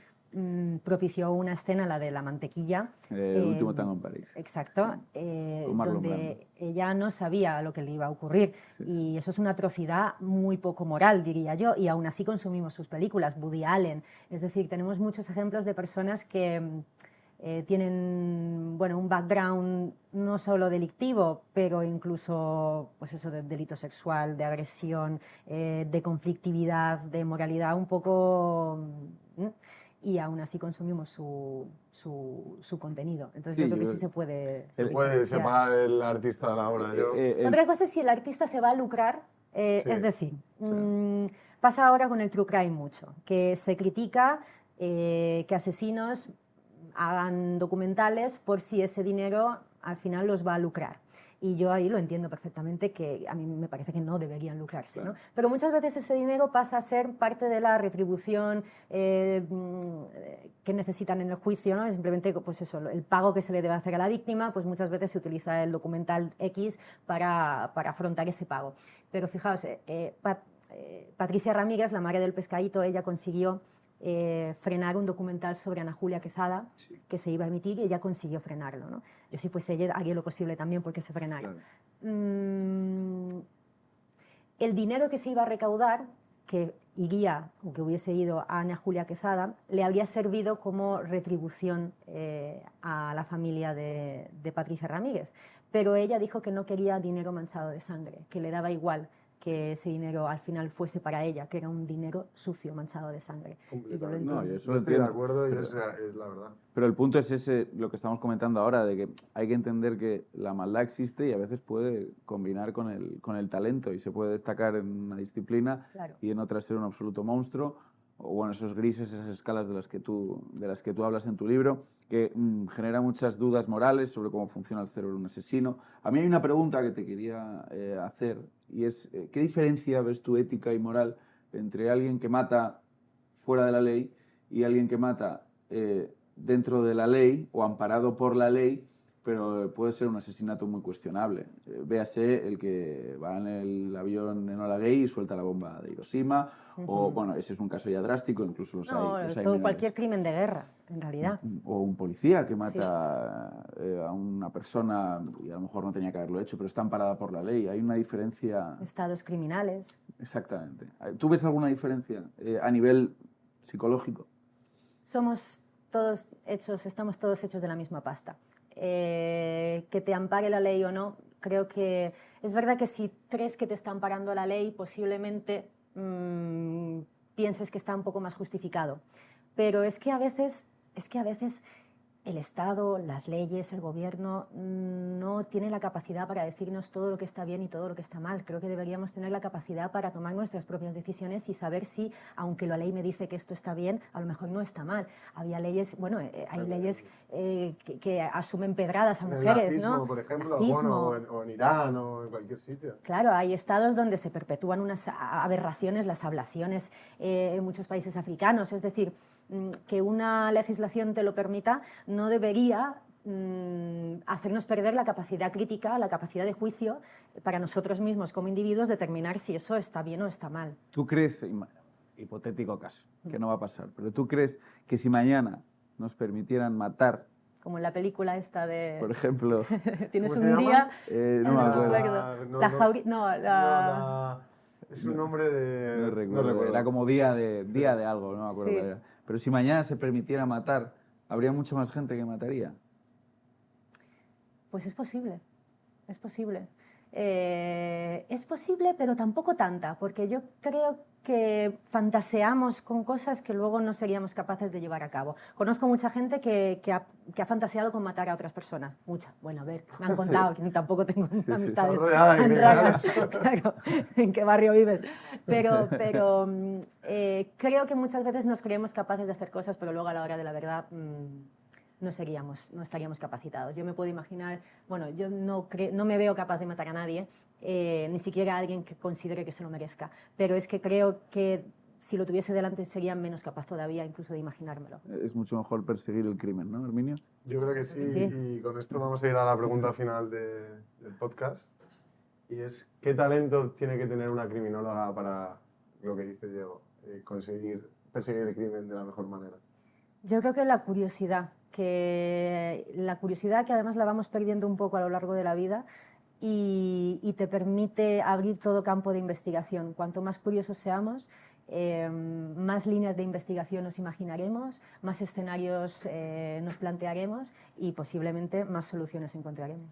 Speaker 4: propició una escena, la de la mantequilla.
Speaker 2: El último tango en París.
Speaker 4: Exacto,
Speaker 2: Con Marlon Brando.
Speaker 4: donde ella no sabía lo que le iba a ocurrir. Y eso es una atrocidad muy poco moral, diría yo, y aún así consumimos sus películas, Woody Allen. Es decir, tenemos muchos ejemplos de personas que tienen, bueno, un background no solo delictivo, pero incluso pues eso, de delito sexual, de agresión, de conflictividad, de moralidad un poco... y aún así consumimos su contenido. Entonces
Speaker 2: Sí,
Speaker 4: yo creo que
Speaker 2: yo-
Speaker 4: sí se puede...
Speaker 3: Se puede separar el artista de la obra.
Speaker 4: Otra cosa es si el artista se va a lucrar,
Speaker 3: Sí.
Speaker 4: es decir, pasa ahora con el true crime mucho, que se critica que asesinos hagan documentales por si ese dinero al final los va a lucrar. Y yo ahí lo entiendo perfectamente, que a mí me parece que no deberían lucrarse, ¿no? Pero muchas veces ese dinero pasa a ser parte de la retribución que necesitan en el juicio, ¿no? Es simplemente pues eso, el pago que se le debe hacer a la víctima, pues muchas veces se utiliza el documental X para afrontar ese pago. Pero fijaos, Patricia Ramírez, la madre del pescadito, ella consiguió frenar un documental sobre Ana Julia Quezada que se iba a emitir y ella consiguió frenarlo, ¿no? Yo si fuese ella haría lo posible también porque se frenara.
Speaker 2: Claro.
Speaker 4: El dinero que se iba a recaudar, que iría o que hubiese ido a Ana Julia Quezada, le habría servido como retribución a la familia de Patricia Ramírez, pero ella dijo que no quería dinero manchado de sangre, que le daba igual que ese dinero al final fuese para ella, que era un dinero sucio, manchado de sangre. Y yo lo entiendo.
Speaker 2: No, yo eso
Speaker 3: Yo
Speaker 2: lo
Speaker 3: estoy de
Speaker 2: entiendo.
Speaker 3: acuerdo y es la verdad.
Speaker 2: Pero el punto es ese, lo que estamos comentando ahora, de que hay que entender que la maldad existe y a veces puede combinar con el talento y se puede destacar en una disciplina
Speaker 4: Claro.
Speaker 2: y en otra ser un absoluto monstruo, o bueno, esos grises, esas escalas de las que tú hablas en tu libro, que genera muchas dudas morales sobre cómo funciona el cerebro de un asesino. A mí hay una pregunta que te quería hacer y es, ¿qué diferencia ves tu ética y moral entre alguien que mata fuera de la ley y alguien que mata dentro de la ley o amparado por la ley, pero puede ser un asesinato muy cuestionable? Véase el que va en el avión Enola Gay y suelta la bomba de Hiroshima, o bueno, ese es un caso ya drástico, incluso los
Speaker 4: No,
Speaker 2: hay
Speaker 4: todo,
Speaker 2: menores.
Speaker 4: cualquier crimen de guerra, en realidad.
Speaker 2: O un policía que mata a una persona y a lo mejor no tenía que haberlo hecho, pero está amparada por la ley. Hay una diferencia.
Speaker 4: Estados criminales.
Speaker 2: Exactamente. ¿Tú ves alguna diferencia a nivel psicológico?
Speaker 4: Estamos todos hechos de la misma pasta. Que te ampare la ley o no, creo que es verdad que si crees que te está amparando la ley, posiblemente pienses que está un poco más justificado. Pero es que a veces el Estado, las leyes, el gobierno no tienen la capacidad para decirnos todo lo que está bien y todo lo que está mal. Creo que deberíamos tener la capacidad para tomar nuestras propias decisiones y saber si, aunque la ley me dice que esto está bien, a lo mejor no está mal. Había leyes, bueno, hay leyes que asumen pedradas a mujeres,
Speaker 3: el nazismo,
Speaker 4: ¿no?
Speaker 3: por ejemplo,
Speaker 4: Nazismo.
Speaker 3: o en Irán o en cualquier sitio.
Speaker 4: Claro, hay estados donde se perpetúan unas aberraciones, las ablaciones en muchos países africanos. Es decir, que una legislación te lo permita no debería hacernos perder la capacidad crítica, la capacidad de juicio para nosotros mismos como individuos determinar si eso está bien o está mal.
Speaker 2: ¿Tú crees, hipotético caso, que no va a pasar, pero tú crees que si mañana nos permitieran matar,
Speaker 4: Como en la película esta de...
Speaker 2: por ejemplo,
Speaker 4: Tienes
Speaker 3: ¿Cómo se
Speaker 4: un
Speaker 3: llama?
Speaker 4: día...
Speaker 2: no me
Speaker 4: no
Speaker 2: acuerdo,
Speaker 4: acuerdo.
Speaker 3: Es un nombre de...
Speaker 2: no recuerdo, era como día de algo, no me acuerdo
Speaker 4: Sí.
Speaker 2: cuál era. Pero si mañana se permitiera matar, habría mucha más gente que mataría.
Speaker 4: Pues es posible, es posible. Es posible, pero tampoco tanta, porque yo creo que fantaseamos con cosas que luego no seríamos capaces de llevar a cabo. Conozco mucha gente que ha fantaseado con matar a otras personas. Mucha. Bueno, a ver, me han contado, que tampoco tengo amistades
Speaker 3: Estás rodeada de
Speaker 4: tan
Speaker 3: criminales.
Speaker 4: raras. Claro, ¿en qué barrio vives? Pero creo que muchas veces nos creemos capaces de hacer cosas, pero luego a la hora de la verdad no estaríamos capacitados. Yo me puedo imaginar, bueno, yo no me veo capaz de matar a nadie, ni siquiera a alguien que considere que se lo merezca, pero es que creo que si lo tuviese delante sería menos capaz todavía incluso de imaginármelo.
Speaker 2: Es mucho mejor perseguir el crimen, ¿no, Herminio?
Speaker 3: Yo creo que sí,
Speaker 4: Sí.
Speaker 3: y con esto vamos a ir a la pregunta final del podcast, y es ¿qué talento tiene que tener una criminóloga para, lo que dice Diego, conseguir perseguir el crimen de la mejor manera?
Speaker 4: Yo creo que la curiosidad que además la vamos perdiendo un poco a lo largo de la vida y te permite abrir todo campo de investigación. Cuanto más curiosos seamos, más líneas de investigación nos imaginaremos, más escenarios nos plantearemos y posiblemente más soluciones encontraremos.